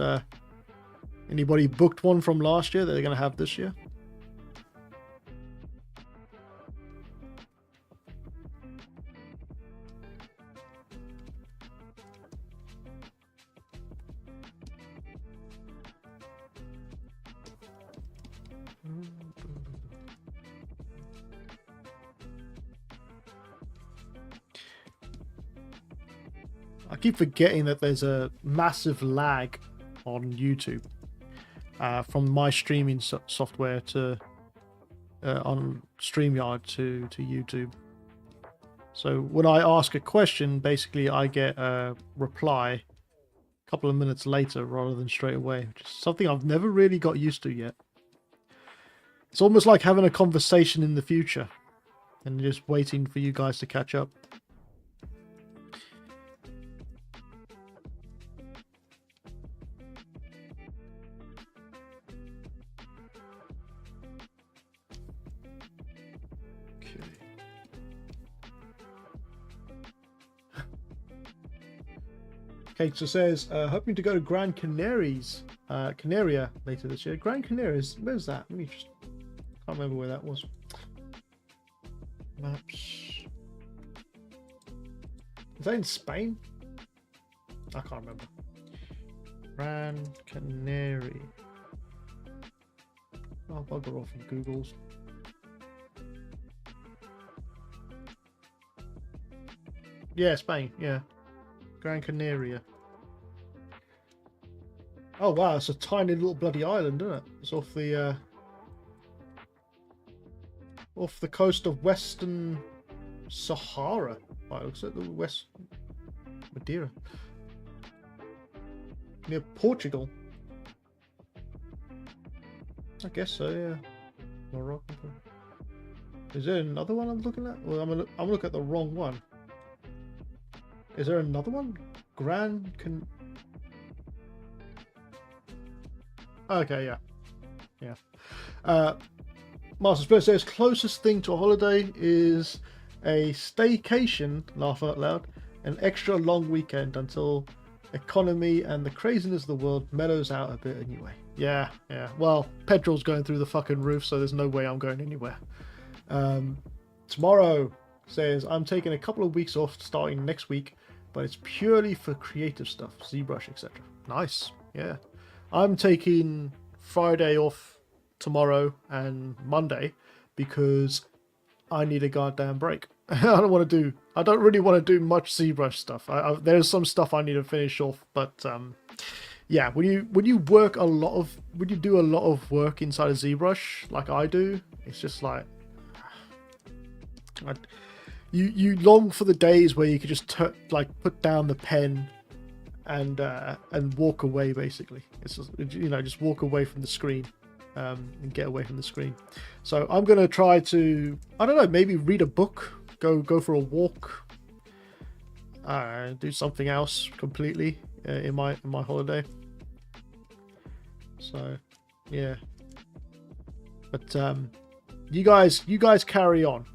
anybody booked one from last year that they're going to have this year? I keep forgetting that there's a massive lag on YouTube from my streaming software to on StreamYard to YouTube. So when I ask a question, basically I get a reply a couple of minutes later rather than straight away, which is something I've never really got used to yet. It's almost like having a conversation in the future and just waiting for you guys to catch up. Okay, so it says, hoping to go to Gran Canaria later this year. Gran Canaria, where's that? Let me just, can't remember where that was. Maps. Is that in Spain? I can't remember. Gran Canaria. Oh, bugger off in Google's. Yeah, Spain. Yeah, Gran Canaria. Oh wow, it's a tiny little bloody island, isn't it? It's off the coast of Western Sahara. Right, looks like the West Madeira, near Portugal. I guess so. Yeah, Morocco. Is there another one I'm looking at? Well, I'm looking at the wrong one. Is there another one? Okay, yeah. Master Spirit says closest thing to a holiday is a staycation, laugh out loud, an extra long weekend until economy and the craziness of the world mellows out a bit anyway. Yeah. Well, petrol's going through the fucking roof, so there's no way I'm going anywhere. Tomorrow says I'm taking a couple of weeks off starting next week, but it's purely for creative stuff, ZBrush, etc. Nice. Yeah. I'm taking Friday off tomorrow and Monday because I need a goddamn break. I don't really want to do much ZBrush stuff. There's some stuff I need to finish off, but yeah, when you do a lot of work inside of ZBrush like I do, it's just like you long for the days where you could just put down the pen and walk away. Basically, it's just, just walk away from the screen and get away from the screen. So I'm gonna try to, I don't know, maybe read a book, go for a walk, do something else completely in my holiday. So yeah, but you guys carry on.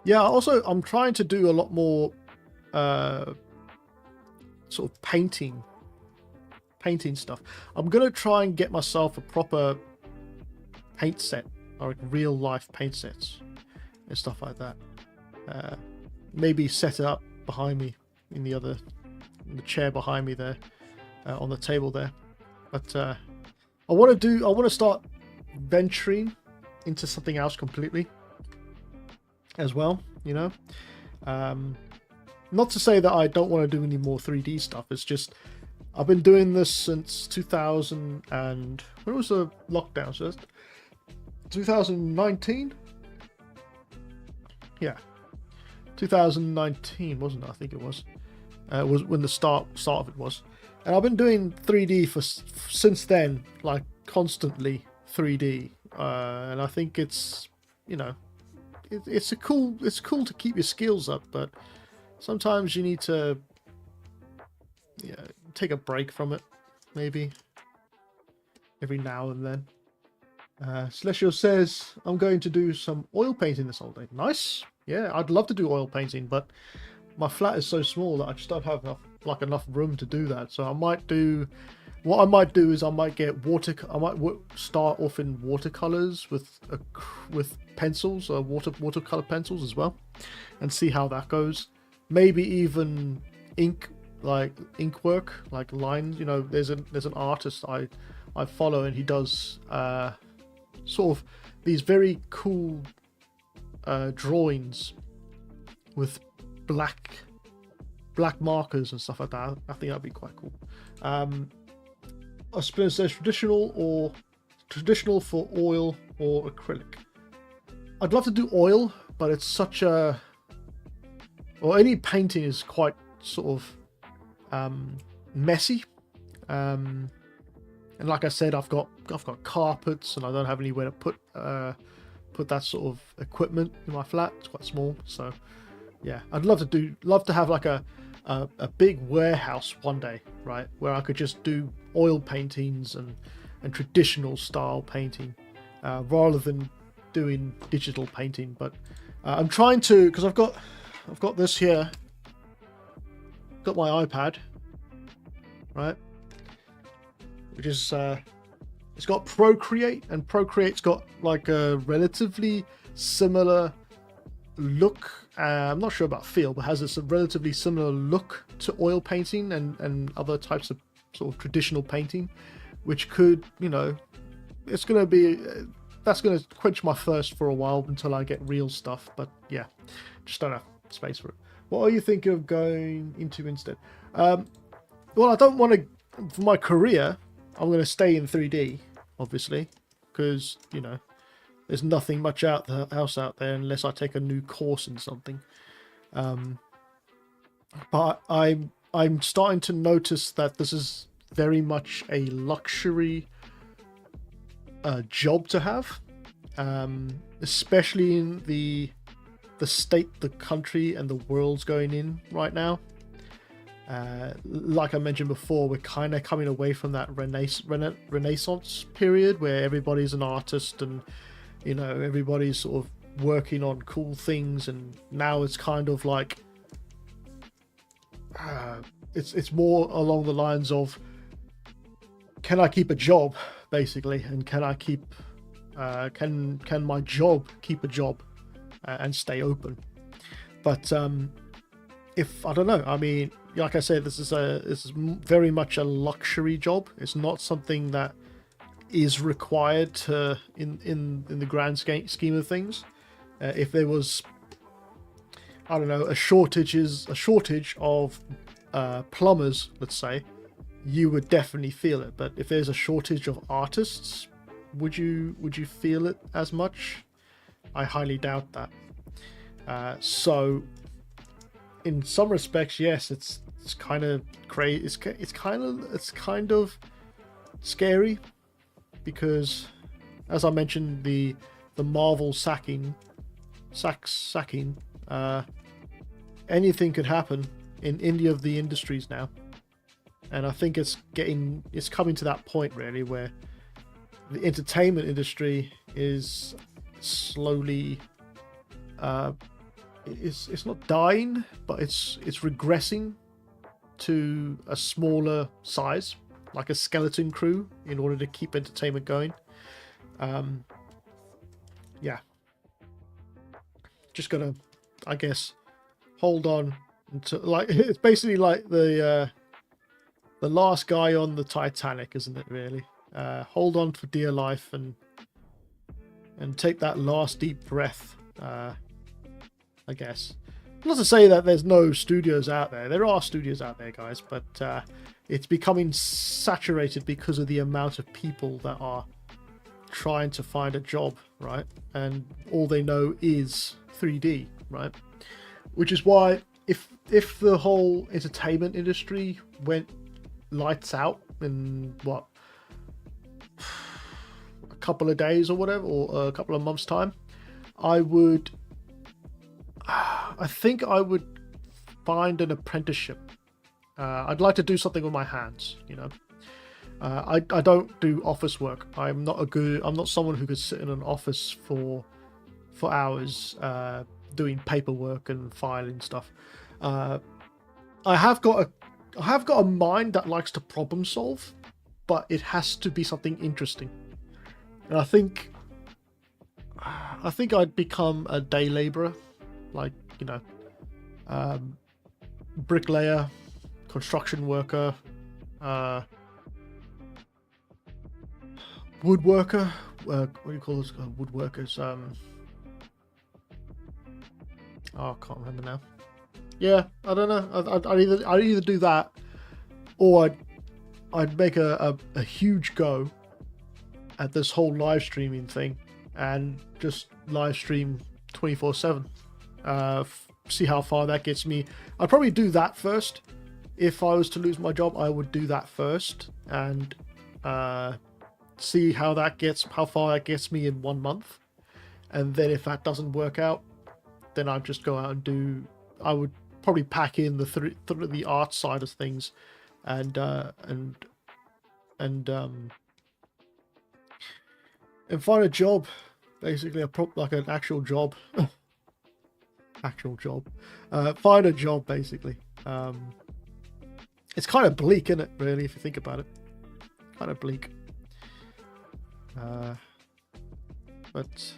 Yeah, also I'm trying to do a lot more sort of painting stuff. I'm gonna try and get myself a proper paint set, or like real life paint sets and stuff like that. Maybe set it up behind me in the chair behind me there, on the table there. But I want to start venturing into something else completely as well, not to say that I don't want to do any more 3D stuff. It's just I've been doing this since 2000 and when was the lockdown? So 2019. Yeah, 2019, wasn't it? I think it was. It was when the start of it was, and I've been doing 3D since then, like constantly 3D, and I think it's it's cool to keep your skills up, but sometimes you need to take a break from it, maybe every now and then. Celestial says I'm going to do some oil painting this holiday. Nice. Yeah, I'd love to do oil painting, but my flat is so small that I just don't have enough room to do that. So I might do start off in watercolors with pencils, or watercolor pencils as well, and see how that goes. Maybe even ink work, like lines. There's an artist I follow, and he does sort of these very cool drawings with black markers and stuff like that. I think that'd be quite cool. I suppose there's traditional for oil or acrylic. I'd love to do oil, but it's such a, or any painting is quite sort of messy. And like I said, I've got carpets, and I don't have anywhere to put that sort of equipment in my flat. It's quite small, so yeah, I'd love to have like a big warehouse one day, right, where I could just do oil paintings and traditional style painting, rather than doing digital painting. But I'm trying to, because I've got this here, got my iPad, right? which is it's got Procreate, and Procreate's got like a relatively similar look. I'm not sure about feel, but has a relatively similar look to oil painting and other types of sort of traditional painting, which could, you know, it's going to be that's going to quench my thirst for a while until I get real stuff. But yeah, just don't have space for it. What are you thinking of going into instead? Well, I don't want to. For my career, I'm going to stay in 3D, obviously, because, you know, there's nothing much else out there unless I take a new course in something. But I'm starting to notice that this is very much a luxury job to have, especially in the state the country and the world's going in right now. Like I mentioned before, we're kind of coming away from that Renaissance period where everybody's an artist and, you know, everybody's sort of working on cool things, and now it's kind of like it's more along the lines of, can I keep a job, basically, and can I keep can my job keep a job and stay open? But if I don't know, I mean, like I said, this is very much a luxury job. It's not something that is required to in the grand scheme of things. If there was, I don't know, a shortage of plumbers, let's say, you would definitely feel it. But if there's a shortage of artists, would you feel it as much? I highly doubt that. So in some respects, yes, it's kind of crazy. It's kind of scary, because, as I mentioned, the Marvel sacking, anything could happen in any of the industries now, and I think it's coming to that point really where the entertainment industry is slowly it's not dying, but it's regressing to a smaller size, like a skeleton crew, in order to keep entertainment going. Yeah, just gotta, I guess, hold on until, like, it's basically like the last guy on the Titanic, isn't it? Really, hold on for dear life and take that last deep breath. I guess. Not to say that there's no studios out there. There are studios out there, guys, but it's becoming saturated because of the amount of people that are trying to find a job, right? And all they know is 3D, right? Which is why if the whole entertainment industry went lights out in what, a couple of days or whatever, or a couple of months time, I think I would find an apprenticeship. I'd like to do something with my hands, you know. I don't do office work. I'm not someone who could sit in an office for hours doing paperwork and filing stuff. I have got a mind that likes to problem solve, but it has to be something interesting. And I think I'd become a day laborer, like, you know, bricklayer, construction worker, woodworker. What do you call those woodworkers? I can't remember now. Yeah, I don't know. I'd either do that, or I'd make a huge go at this whole live streaming thing and just live stream 24/7. See how far that gets me. I'd probably do that first. If I was to lose my job, I would do that first and see how far that gets me in 1 month. And then if that doesn't work out, then I'd just go out and I would probably pack in the art side of things and find a job, basically like an actual job. Find a job, basically. It's kind of bleak, isn't it, really, if you think about it? kind of bleak. But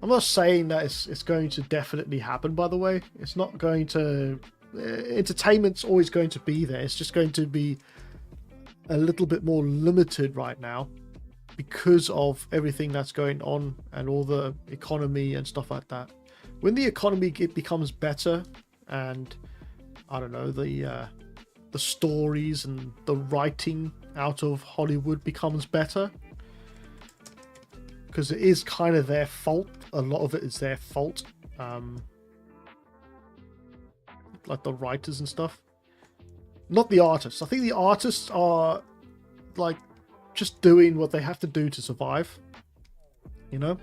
I'm not saying that it's going to definitely happen, by the way. It's not going to... entertainment's always going to be there. It's just going to be a little bit more limited right now because of everything that's going on and all the economy and stuff like that. When the economy becomes better and, I don't know, the stories and the writing out of Hollywood becomes better, because it is kind of their fault. A lot of it is their fault. Like the writers and stuff. Not the artists. I think the artists are like just doing what they have to do to survive. You know?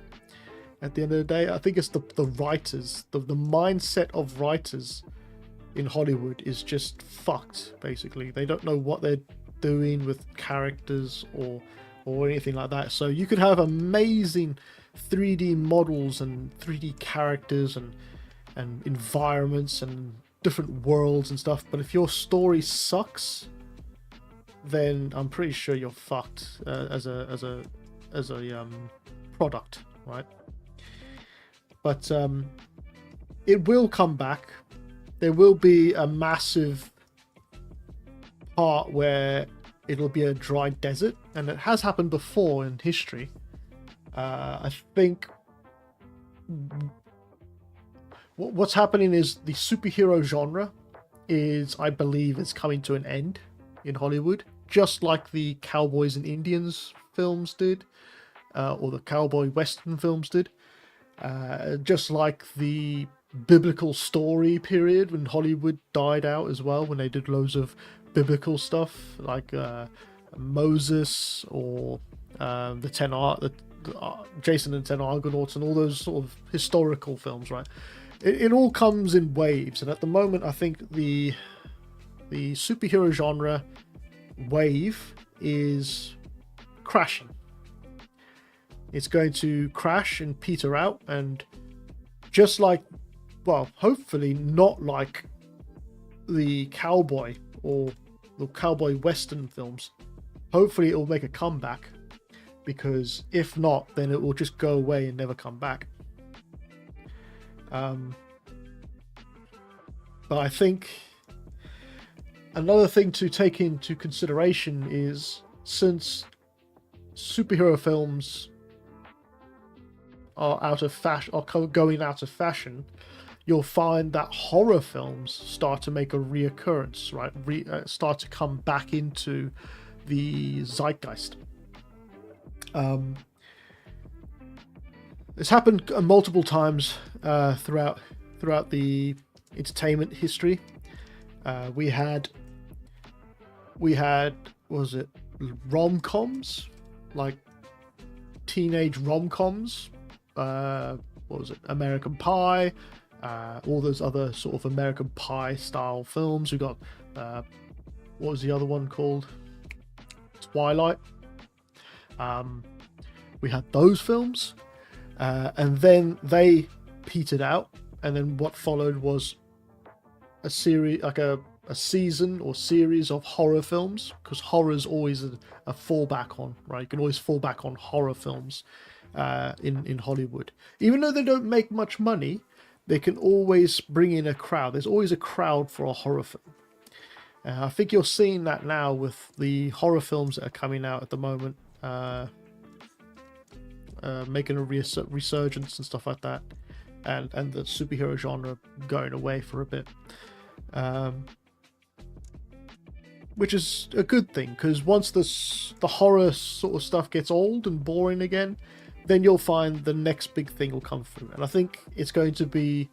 At the end of the day, I think it's the writers. The mindset of writers in Hollywood is just fucked, basically. They don't know what they're doing with characters or anything like that. So you could have amazing 3D models and 3D characters and environments and different worlds and stuff, but if your story sucks, then I'm pretty sure you're fucked as a product, right? But it will come back. There will be a massive part where it'll be a dry desert, and it has happened before in history. I think what's happening is the superhero genre is, I believe, is coming to an end in Hollywood, just like the Cowboys and Indians films did, or the cowboy western films did, just like the biblical story period when Hollywood died out as well, when they did loads of biblical stuff like Moses or Jason and 10 Argonauts and all those sort of historical films, right? It all comes in waves, and at the moment I think the superhero genre wave is crashing. It's going to crash and peter out, and just like, well, hopefully not like the cowboy or the cowboy western films. Hopefully it will make a comeback, because if not, then it will just go away and never come back. But I think another thing to take into consideration is, since superhero films are going out of fashion, you'll find that horror films start to make a reoccurrence, right? Start to come back into the zeitgeist. It's happened multiple times throughout the entertainment history. We had was it rom-coms, like teenage rom-coms? What was it? American Pie, all those other sort of American Pie style films. We got what was the other one called? Twilight. We had those films, and then they petered out, and then what followed was a series, like a season or series of horror films, because horror is always a fallback on, right? You can always fall back on horror films in Hollywood. Even though they don't make much money, they can always bring in a crowd. There's always a crowd for a horror film. I think you're seeing that now with the horror films that are coming out at the moment, making a resurgence and stuff like that, and the superhero genre going away for a bit. Which is a good thing, because once the horror sort of stuff gets old and boring again, then you'll find the next big thing will come through. And I think it's going to be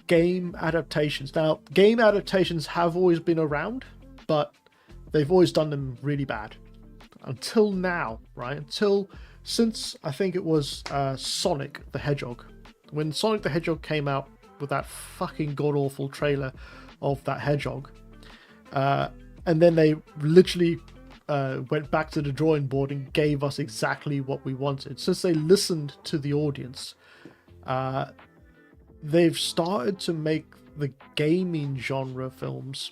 game adaptations. Now, game adaptations have always been around, but they've always done them really bad. Until now, right? Since I think it was Sonic the Hedgehog. When Sonic the Hedgehog came out with that fucking god-awful trailer of that hedgehog, and then they literally went back to the drawing board and gave us exactly what we wanted. Since they listened to the audience, they've started to make the gaming genre films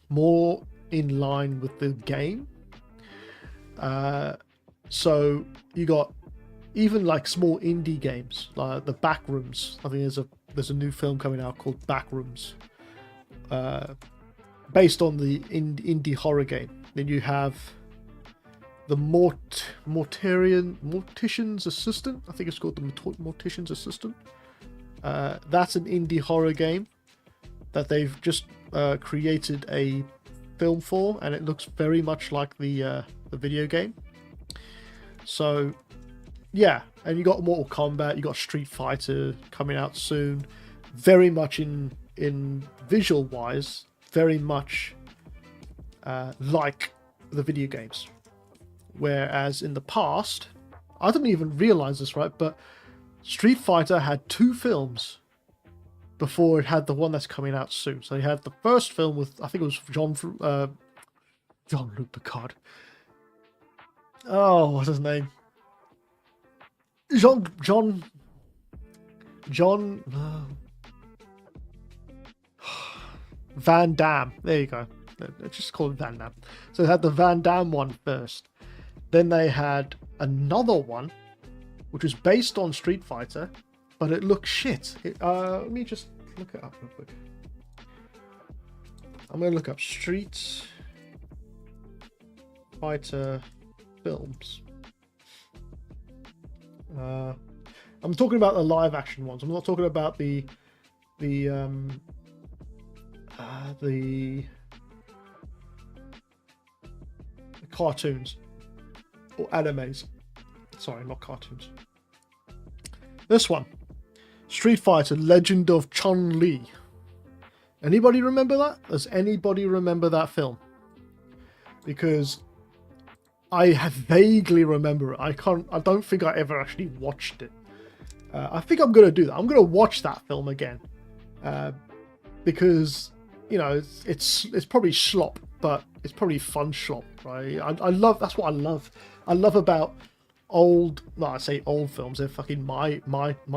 more in line with the game. So you got even like small indie games like the Backrooms. I think there's a new film coming out called Backrooms, based on the indie horror game. Then you have the Mortician's Assistant. I think it's called the Mortician's Assistant. That's an indie horror game that they've just created a film for, and it looks very much like the video game. So yeah, and you got Mortal Kombat, you got Street Fighter coming out soon, very much in visual wise, very much like the video games. Whereas in the past, I didn't even realize this, right, but Street Fighter had 2 films before it had the one that's coming out soon. So you had the first film with, I think it was Jean-Luc Picard. Oh, what's his name? John. Van Damme. There you go. Let's just call it Van Damme. So they had the Van Damme one first. Then they had another one, which was based on Street Fighter, but it looked shit. Let me just look it up real quick. I'm going to look up Street Fighter films. I'm talking about the live action ones. I'm not talking about the cartoons or animes. Sorry, not cartoons. This one, Street Fighter: Legend of Chun-Li. Anybody remember that? Does anybody remember that film? Because I vaguely remember it. I don't think I ever actually watched it. I think I'm gonna do that. I'm gonna watch that film again, because you know it's probably slop, but it's probably fun slop, right? I love, that's what I love. I love about old. No, I say old films. They're fucking my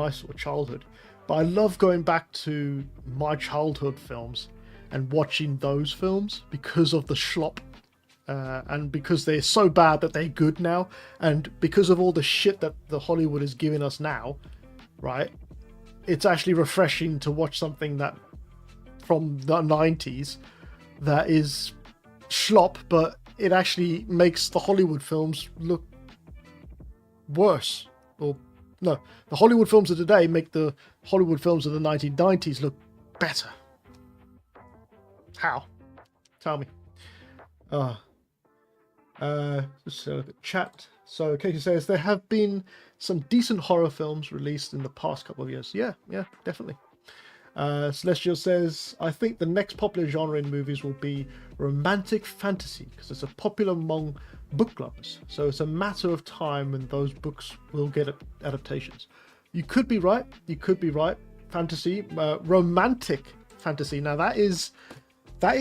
sort of childhood. But I love going back to my childhood films and watching those films because of the slop. And because they're so bad that they're good now, and because of all the shit that the Hollywood is giving us now, right? It's actually refreshing to watch something that from the 90s that is slop, but it actually makes the Hollywood films look worse. Or no, the Hollywood films of today make the Hollywood films of the 1990s look better. How? Tell me. Just look at chat. So Katie says there have been some decent horror films released in the past couple of years. Yeah, definitely. Celestial says, I think the next popular genre in movies will be romantic fantasy because it's a popular among book lovers. So it's a matter of time when those books will get adaptations. You could be right. Fantasy, romantic fantasy. Now that is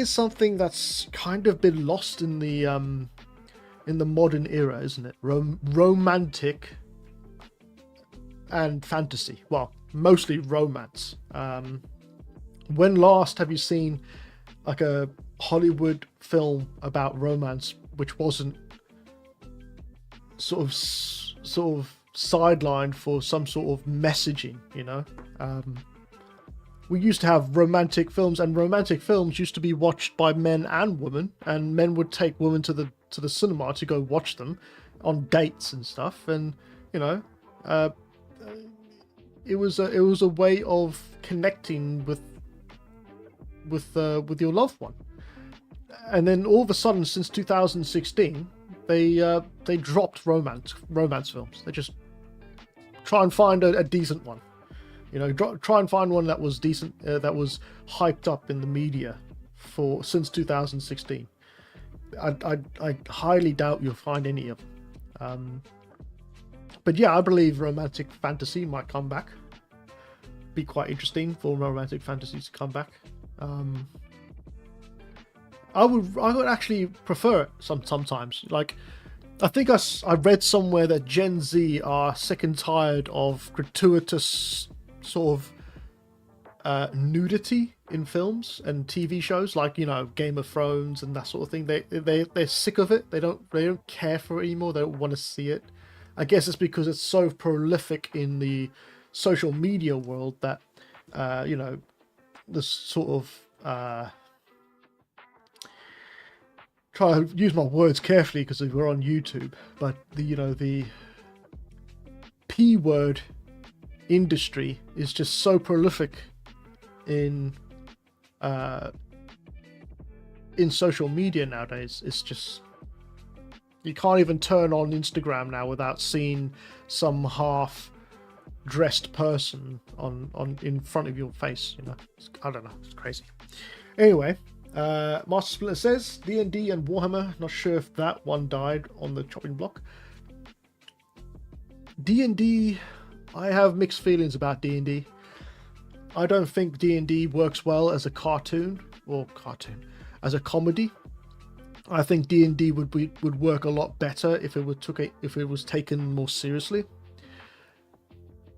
something that's kind of been lost in the modern era, isn't it? Romantic and fantasy. Well, mostly romance. When last have you seen like a Hollywood film about romance which wasn't sort of sidelined for some sort of messaging, you know? We used to have romantic films, and romantic films used to be watched by men and women, and men would take women to the cinema to go watch them on dates and stuff, and you know, it was a way of connecting with your loved one. And then all of a sudden, since 2016, they dropped romance films. They just try and find a decent one. You know, try and find one that was decent, that was hyped up in the media since 2016. I highly doubt you'll find any of them. But yeah, I believe romantic fantasy might come back. Be quite interesting for romantic fantasies to come back. I would actually prefer it sometimes. Like, I think I read somewhere that Gen Z are sick and tired of gratuitous sort nudity in films and TV shows, like, you know, Game of Thrones and that sort of thing. They're sick of it. They don't care for it anymore. They don't want to see it. I guess it's because it's so prolific in the social media world that you know, the sort of try to use my words carefully because we're on YouTube, but the, you know, the P word industry is just so prolific in social media nowadays. It's just, you can't even turn on Instagram now without seeing some half dressed person on in front of your face, you know. I don't know, it's crazy. Anyway, Master Splinter says D&D and Warhammer, not sure if that one died on the chopping block. D&D, I have mixed feelings about D&D. I don't think D&D works well as a cartoon, as a comedy. I think D&D would work a lot better if it was taken more seriously.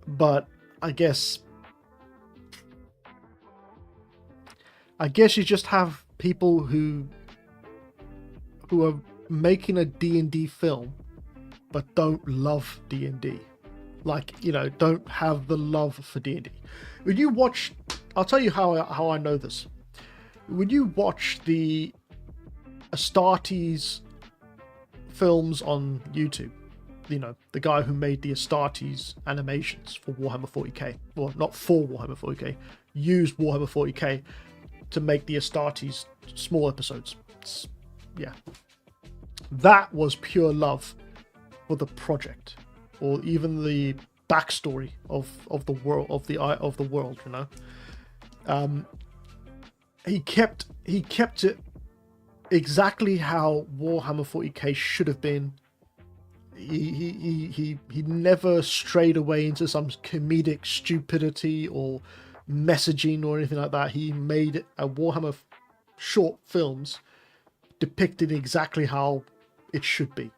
But I guess you just have people who are making a D&D film but don't love D&D. Like, you know, don't have the love for D&D. When you watch, I'll tell you how I know this. When you watch the Astartes films on YouTube, you know, the guy who made the Astartes animations for Warhammer 40k, well, not for Warhammer 40k, used Warhammer 40k to make the Astartes small episodes. Yeah, that was pure love for the project, or even the backstory of the world, of the world. You know, he kept it exactly how Warhammer 40k should have been. He never strayed away into some comedic stupidity or messaging or anything like that. He made a Warhammer short films depicted exactly how it should be.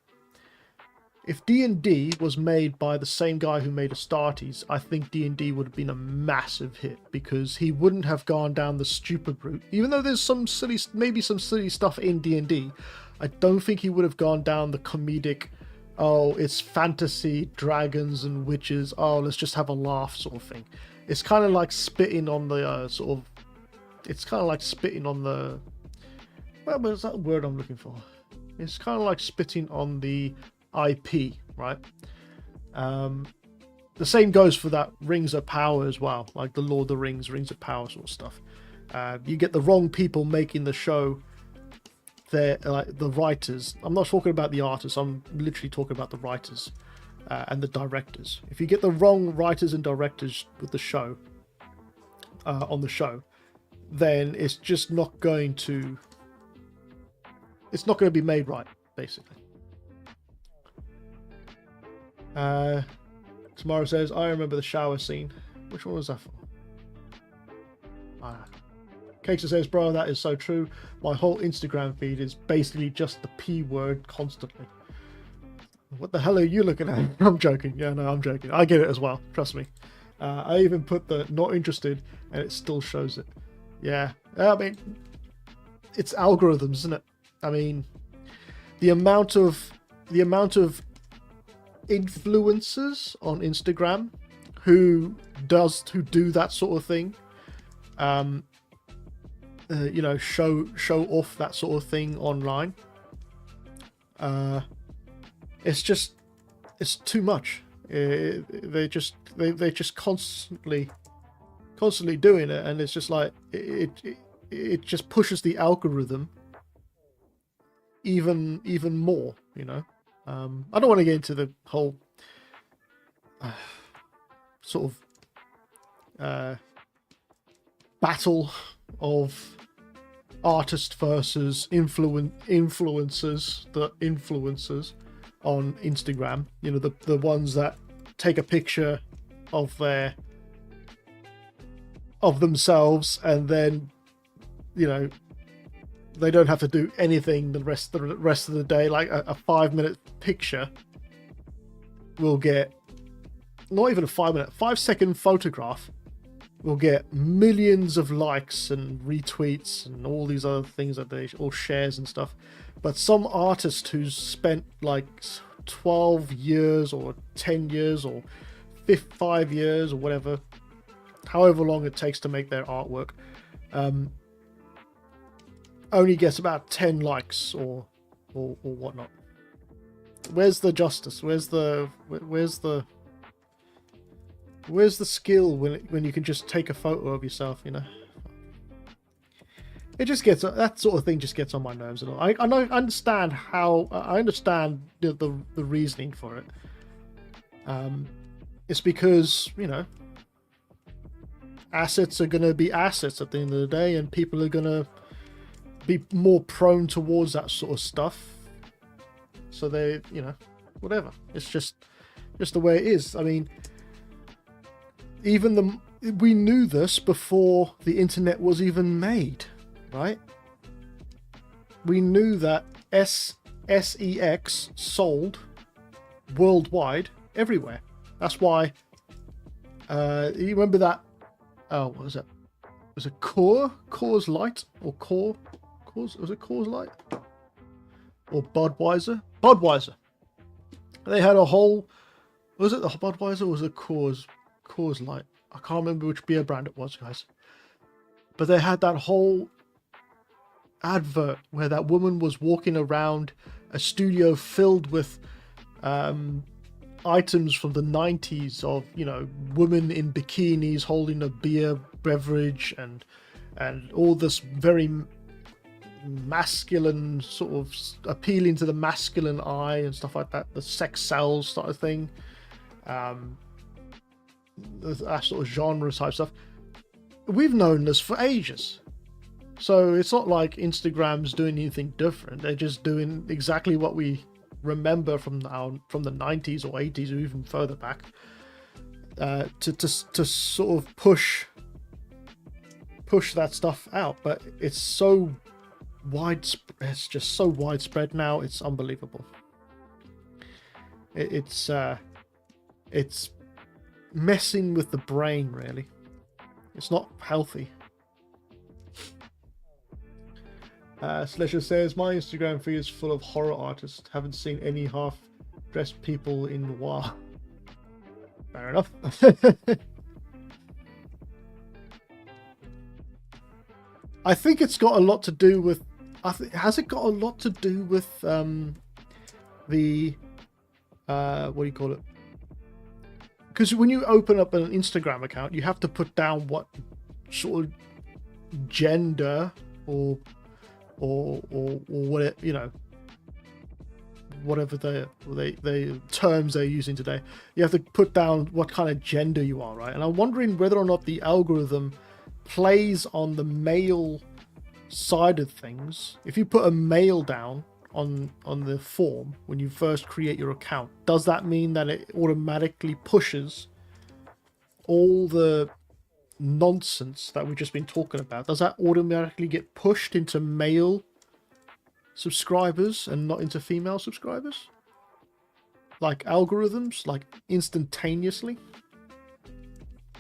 If D&D was made by the same guy who made Astartes, I think D&D would have been a massive hit, because he wouldn't have gone down the stupid route. Even though there's maybe some silly stuff in D&D, I don't think he would have gone down the comedic, oh, it's fantasy, dragons and witches, oh, let's just have a laugh sort of thing. It's kind of like spitting on the what was that word I'm looking for? It's kind of like spitting on the IP, right? The same goes for that Rings of Power as well, like the Lord of the Rings, Rings of Power sort of stuff. You get the wrong people making the show. They're like the writers. I'm not talking about the artists. I'm literally talking about the writers and the directors. If you get the wrong writers and directors with the show on the show, then it's just not going to. It's not going to be made right, basically. Tomorrow says, I remember the shower scene. Which one was that for? Kexa says, bro, that is so true. My whole Instagram feed is basically just the P word constantly. What the hell are you looking at? I'm joking. Yeah, no, I'm joking. I get it as well. Trust me. I even put the not interested and it still shows it. Yeah. I mean, it's algorithms, isn't it? I mean, the amount of influencers on Instagram who do that sort of thing, you know, show off that sort of thing online. It's too much. They're just constantly doing it, and it's just like it just pushes the algorithm even more, you know. I don't want to get into the whole sort of battle of artist versus influencers, the influencers on Instagram. You know, the ones that take a picture of themselves and then, you know, they don't have to do anything the rest of the day. Like a 5-minute picture will get, not even a 5 second photograph will get millions of likes and retweets and all these other things that they all shares and stuff. But some artist who's spent like 12 years or 10 years or 5 years or whatever, however long it takes to make their artwork, only gets about 10 likes or whatnot. Where's the justice? Where's the skill when you can just take a photo of yourself, you know? It just gets, that sort of thing just gets on my nerves a lot. I understand how, I understand the reasoning for it. It's because, you know, assets are going to be assets at the end of the day, and people are going to be more prone towards that sort of stuff. So they, you know, whatever. It's just the way it is. I mean, we knew this before the internet was even made, right? We knew that SEX sold worldwide, everywhere. That's why. You remember that? Oh, what was it? Was it Coors Light or Coors? Was it Coors Light or Budweiser? Budweiser. They had a whole. Was it the Budweiser or was it Coors Light? I can't remember which beer brand it was, guys. But they had that whole advert where that woman was walking around a studio filled with items from the 90s of, you know, women in bikinis holding a beer beverage and all this very masculine, sort of appealing to the masculine eye and stuff like that, the sex sells sort of thing, that sort of genre type stuff. We've known this for ages, so it's not like Instagram's doing anything different. They're just doing exactly what we remember from the 90s or 80s or even further back, to sort of push that stuff out. But it's so widespread. It's just so widespread now. It's unbelievable. It's messing with the brain, really. It's not healthy. Sledger says, my Instagram feed is full of horror artists. Haven't seen any half-dressed people in a while. Fair enough. I think it's got a lot to do with... has it got a lot to do with the... what do you call it? Because when you open up an Instagram account, you have to put down what sort of gender or what it, you know, whatever the terms they're using today. You have to put down what kind of gender you are, right? And I'm wondering whether or not the algorithm plays on the male side of things. If you put a male down on the form when you first create your account, does that mean that it automatically pushes all the nonsense that we've just been talking about? Does that automatically get pushed into male subscribers and not into female subscribers? Like algorithms, like instantaneously?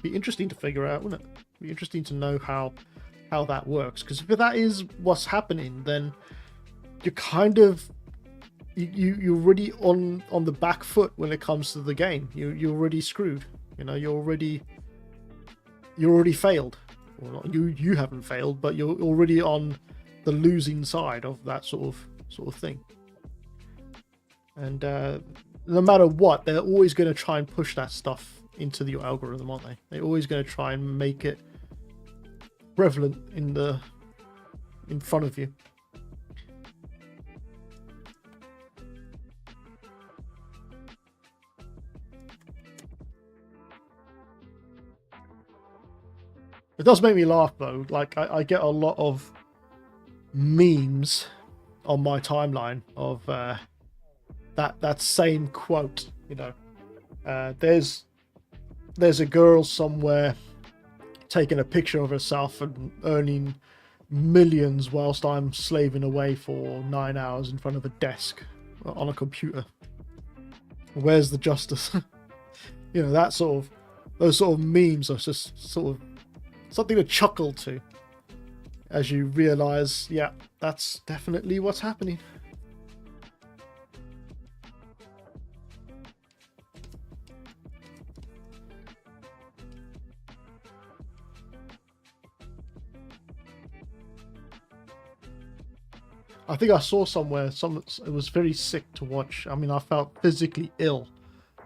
Be interesting to figure out, wouldn't it? Be interesting to know how that works, because if that is what's happening, then you're kind of you're already on the back foot when it comes to the game. You're already screwed. You know, you're already failed. Well, not you haven't failed, but you're already on the losing side of that sort of thing. And no matter what, they're always going to try and push that stuff into your algorithm, aren't they? They're always going to try and make it prevalent in front of you. It does make me laugh though. Like I get a lot of memes on my timeline of that same quote. You know, there's a girl somewhere taking a picture of herself and earning millions whilst I'm slaving away for 9 hours in front of a desk on a computer. Where's the justice? You know, those sort of memes are just sort of something to chuckle to as you realize, yeah, that's definitely what's happening. I think I saw somewhere, it was very sick to watch. I mean, I felt physically ill,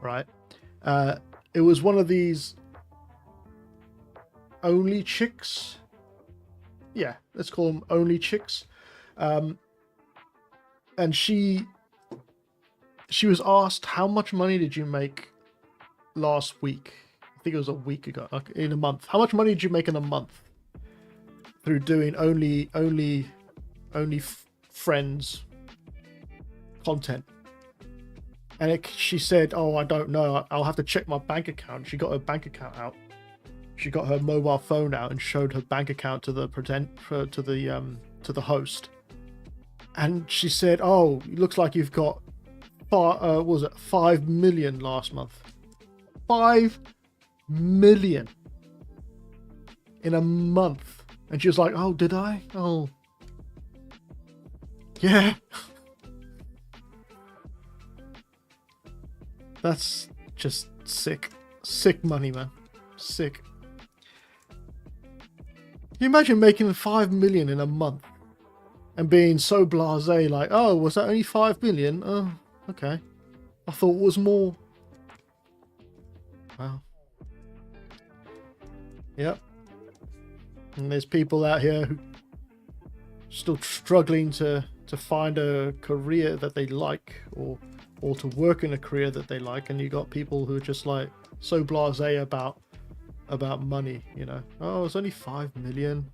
right? It was one of these only chicks. Yeah, let's call them only chicks. And she was asked, how much money did you make last week? I think it was a week ago, like in a month. How much money did you make in a month through doing only friends content? And she said, oh, I don't know, I'll have to check my bank account. She got her bank account out. She got her mobile phone out and showed her bank account to the host. And she said, oh, it looks like you've got 5 million last month. 5 million in a month. And she was like, oh, did I? Oh, yeah. That's just sick. Sick money, man. Sick. Can you imagine making 5 million in a month and being so blasé, like, oh, was that only 5 million? Oh, okay. I thought it was more. Wow. Yep. And there's people out here who still struggling to find a career that they like, or to work in a career that they like, and you got people who are just like so blasé about money, you know. Oh, it's only 5 million.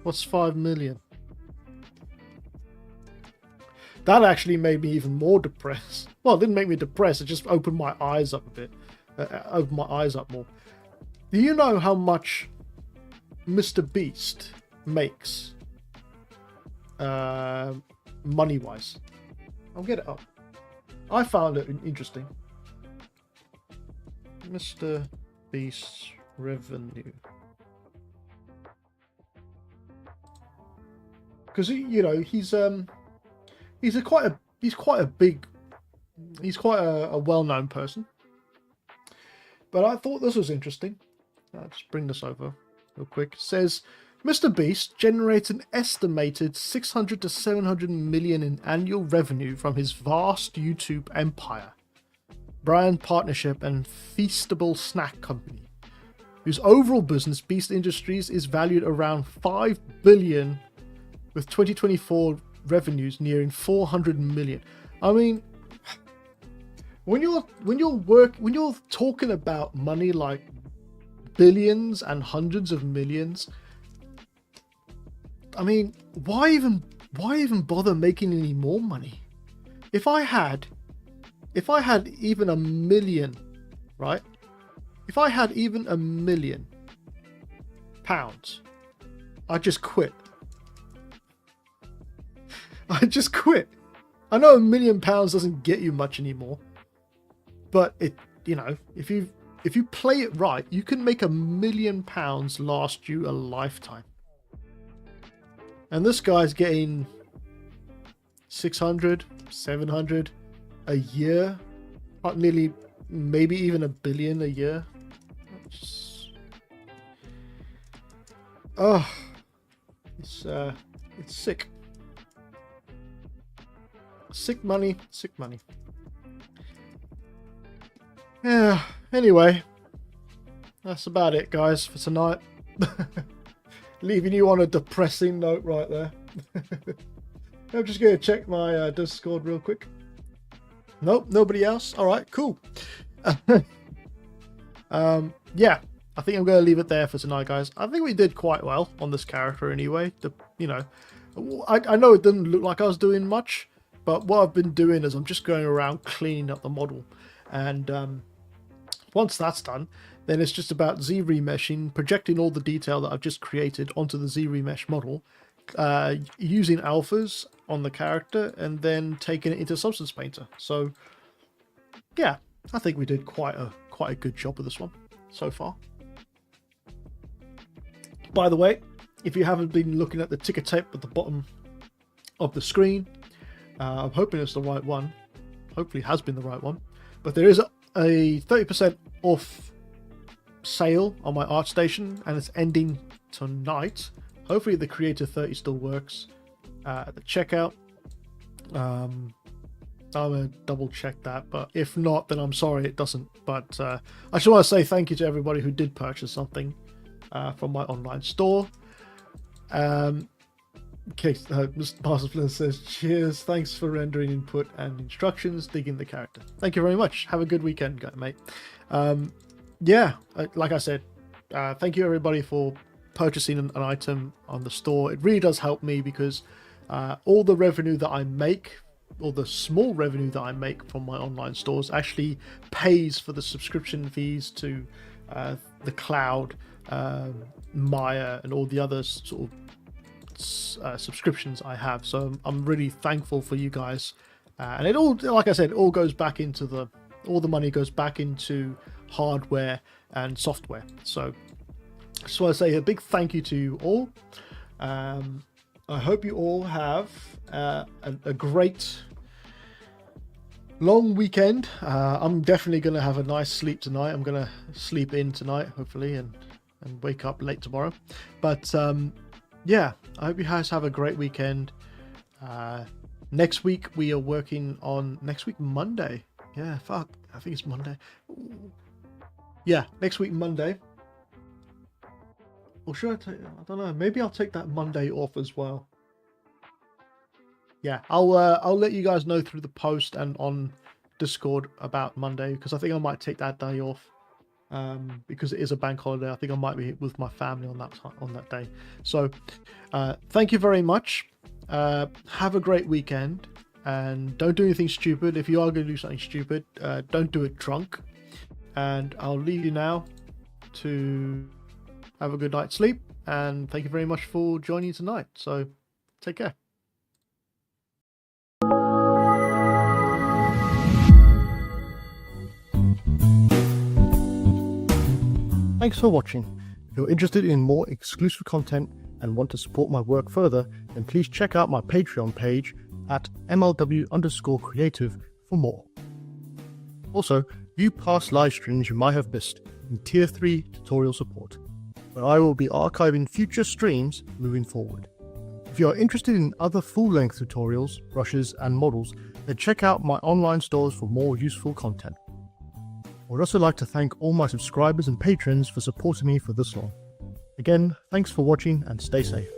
What's 5 million? That actually made me even more depressed. Well, it didn't make me depressed, it just opened my eyes up a bit. Opened my eyes up more. Do you know how much Mr. Beast makes money wise? I'll get it up. I found it interesting. Mr. Beast's revenue, because you know he's quite a well-known person. But I thought this was interesting. I'll just bring this over real quick. It says Mr. Beast generates an estimated 600 to 700 million in annual revenue from his vast YouTube empire, brand partnership, and feastable snack company, whose overall business, Beast Industries, is valued around 5 billion, with 2024 revenues nearing 400 million. I mean, when you're talking about money like billions and hundreds of millions, I mean, why even bother making any more money? If I had even a million, right? If I had even £1 million, I'd just quit. I'd just quit. I know £1 million doesn't get you much anymore, but it, you know, if you play it right, you can make £1 million last you a lifetime. And this guy's getting 600, 700 a year, nearly, maybe even $1 billion a year. Oh, it's sick. Sick money. Yeah, anyway, that's about it, guys, for tonight. Leaving you on a depressing note right there. I'm just going to check my Discord real quick. Nope, nobody else. All right, cool. Yeah, I think I'm going to leave it there for tonight, guys. I think we did quite well on this character anyway. You know, I know it didn't look like I was doing much, but what I've been doing is I'm just going around cleaning up the model. And once that's done, then it's just about Z-remeshing, projecting all the detail that I've just created onto the Z-remesh model, using alphas on the character, and then taking it into Substance Painter. So yeah, I think we did quite a good job with this one so far. By the way, if you haven't been looking at the ticker tape at the bottom of the screen, I'm hoping it's the right one. Hopefully it has been the right one. But there is a 30% off sale on my ArtStation, and it's ending tonight. Hopefully the Creator 30 still works at the checkout. I'm gonna double check that, but if not, then I'm sorry it doesn't. But I just want to say thank you to everybody who did purchase something from my online store. Okay, Mr. Masterflint says, cheers, thanks for rendering input and instructions, digging the character. Thank you very much. Have a good weekend, mate. Yeah, like I said, thank you everybody for purchasing an item on the store. It really does help me, because all the revenue that I make, or the small revenue that I make from my online stores, actually pays for the subscription fees to the cloud, Maya, and all the other sort of subscriptions I have. So I'm really thankful for you guys, and it all, like I said, all goes back into all the money goes back into hardware and software. So I just want to say a big thank you to you all. I hope you all have a great long weekend. I'm definitely going to have a nice sleep tonight. I'm going to sleep in tonight, hopefully, and wake up late tomorrow. But yeah, I hope you guys have a great weekend. Next week we are working on Monday. Yeah, fuck, I think it's Monday. Yeah, next week Monday. Or should I take? I don't know. Maybe I'll take that Monday off as well. Yeah, I'll let you guys know through the post and on Discord about Monday, because I think I might take that day off. Because it is a bank holiday. I think I might be with my family on that day. So thank you very much. Have a great weekend, and don't do anything stupid. If you are going to do something stupid, don't do it drunk. And I'll leave you now to have a good night's sleep, and thank you very much for joining tonight. So take care. Thanks for watching. If you're interested in more exclusive content and want to support my work further, then please check out my Patreon page at MLW_creative for more. Also, view past live streams you might have missed in Tier 3 tutorial support, where I will be archiving future streams moving forward. If you are interested in other full-length tutorials, brushes and models, then check out my online stores for more useful content. I would also like to thank all my subscribers and patrons for supporting me for this long. Again, thanks for watching and stay safe.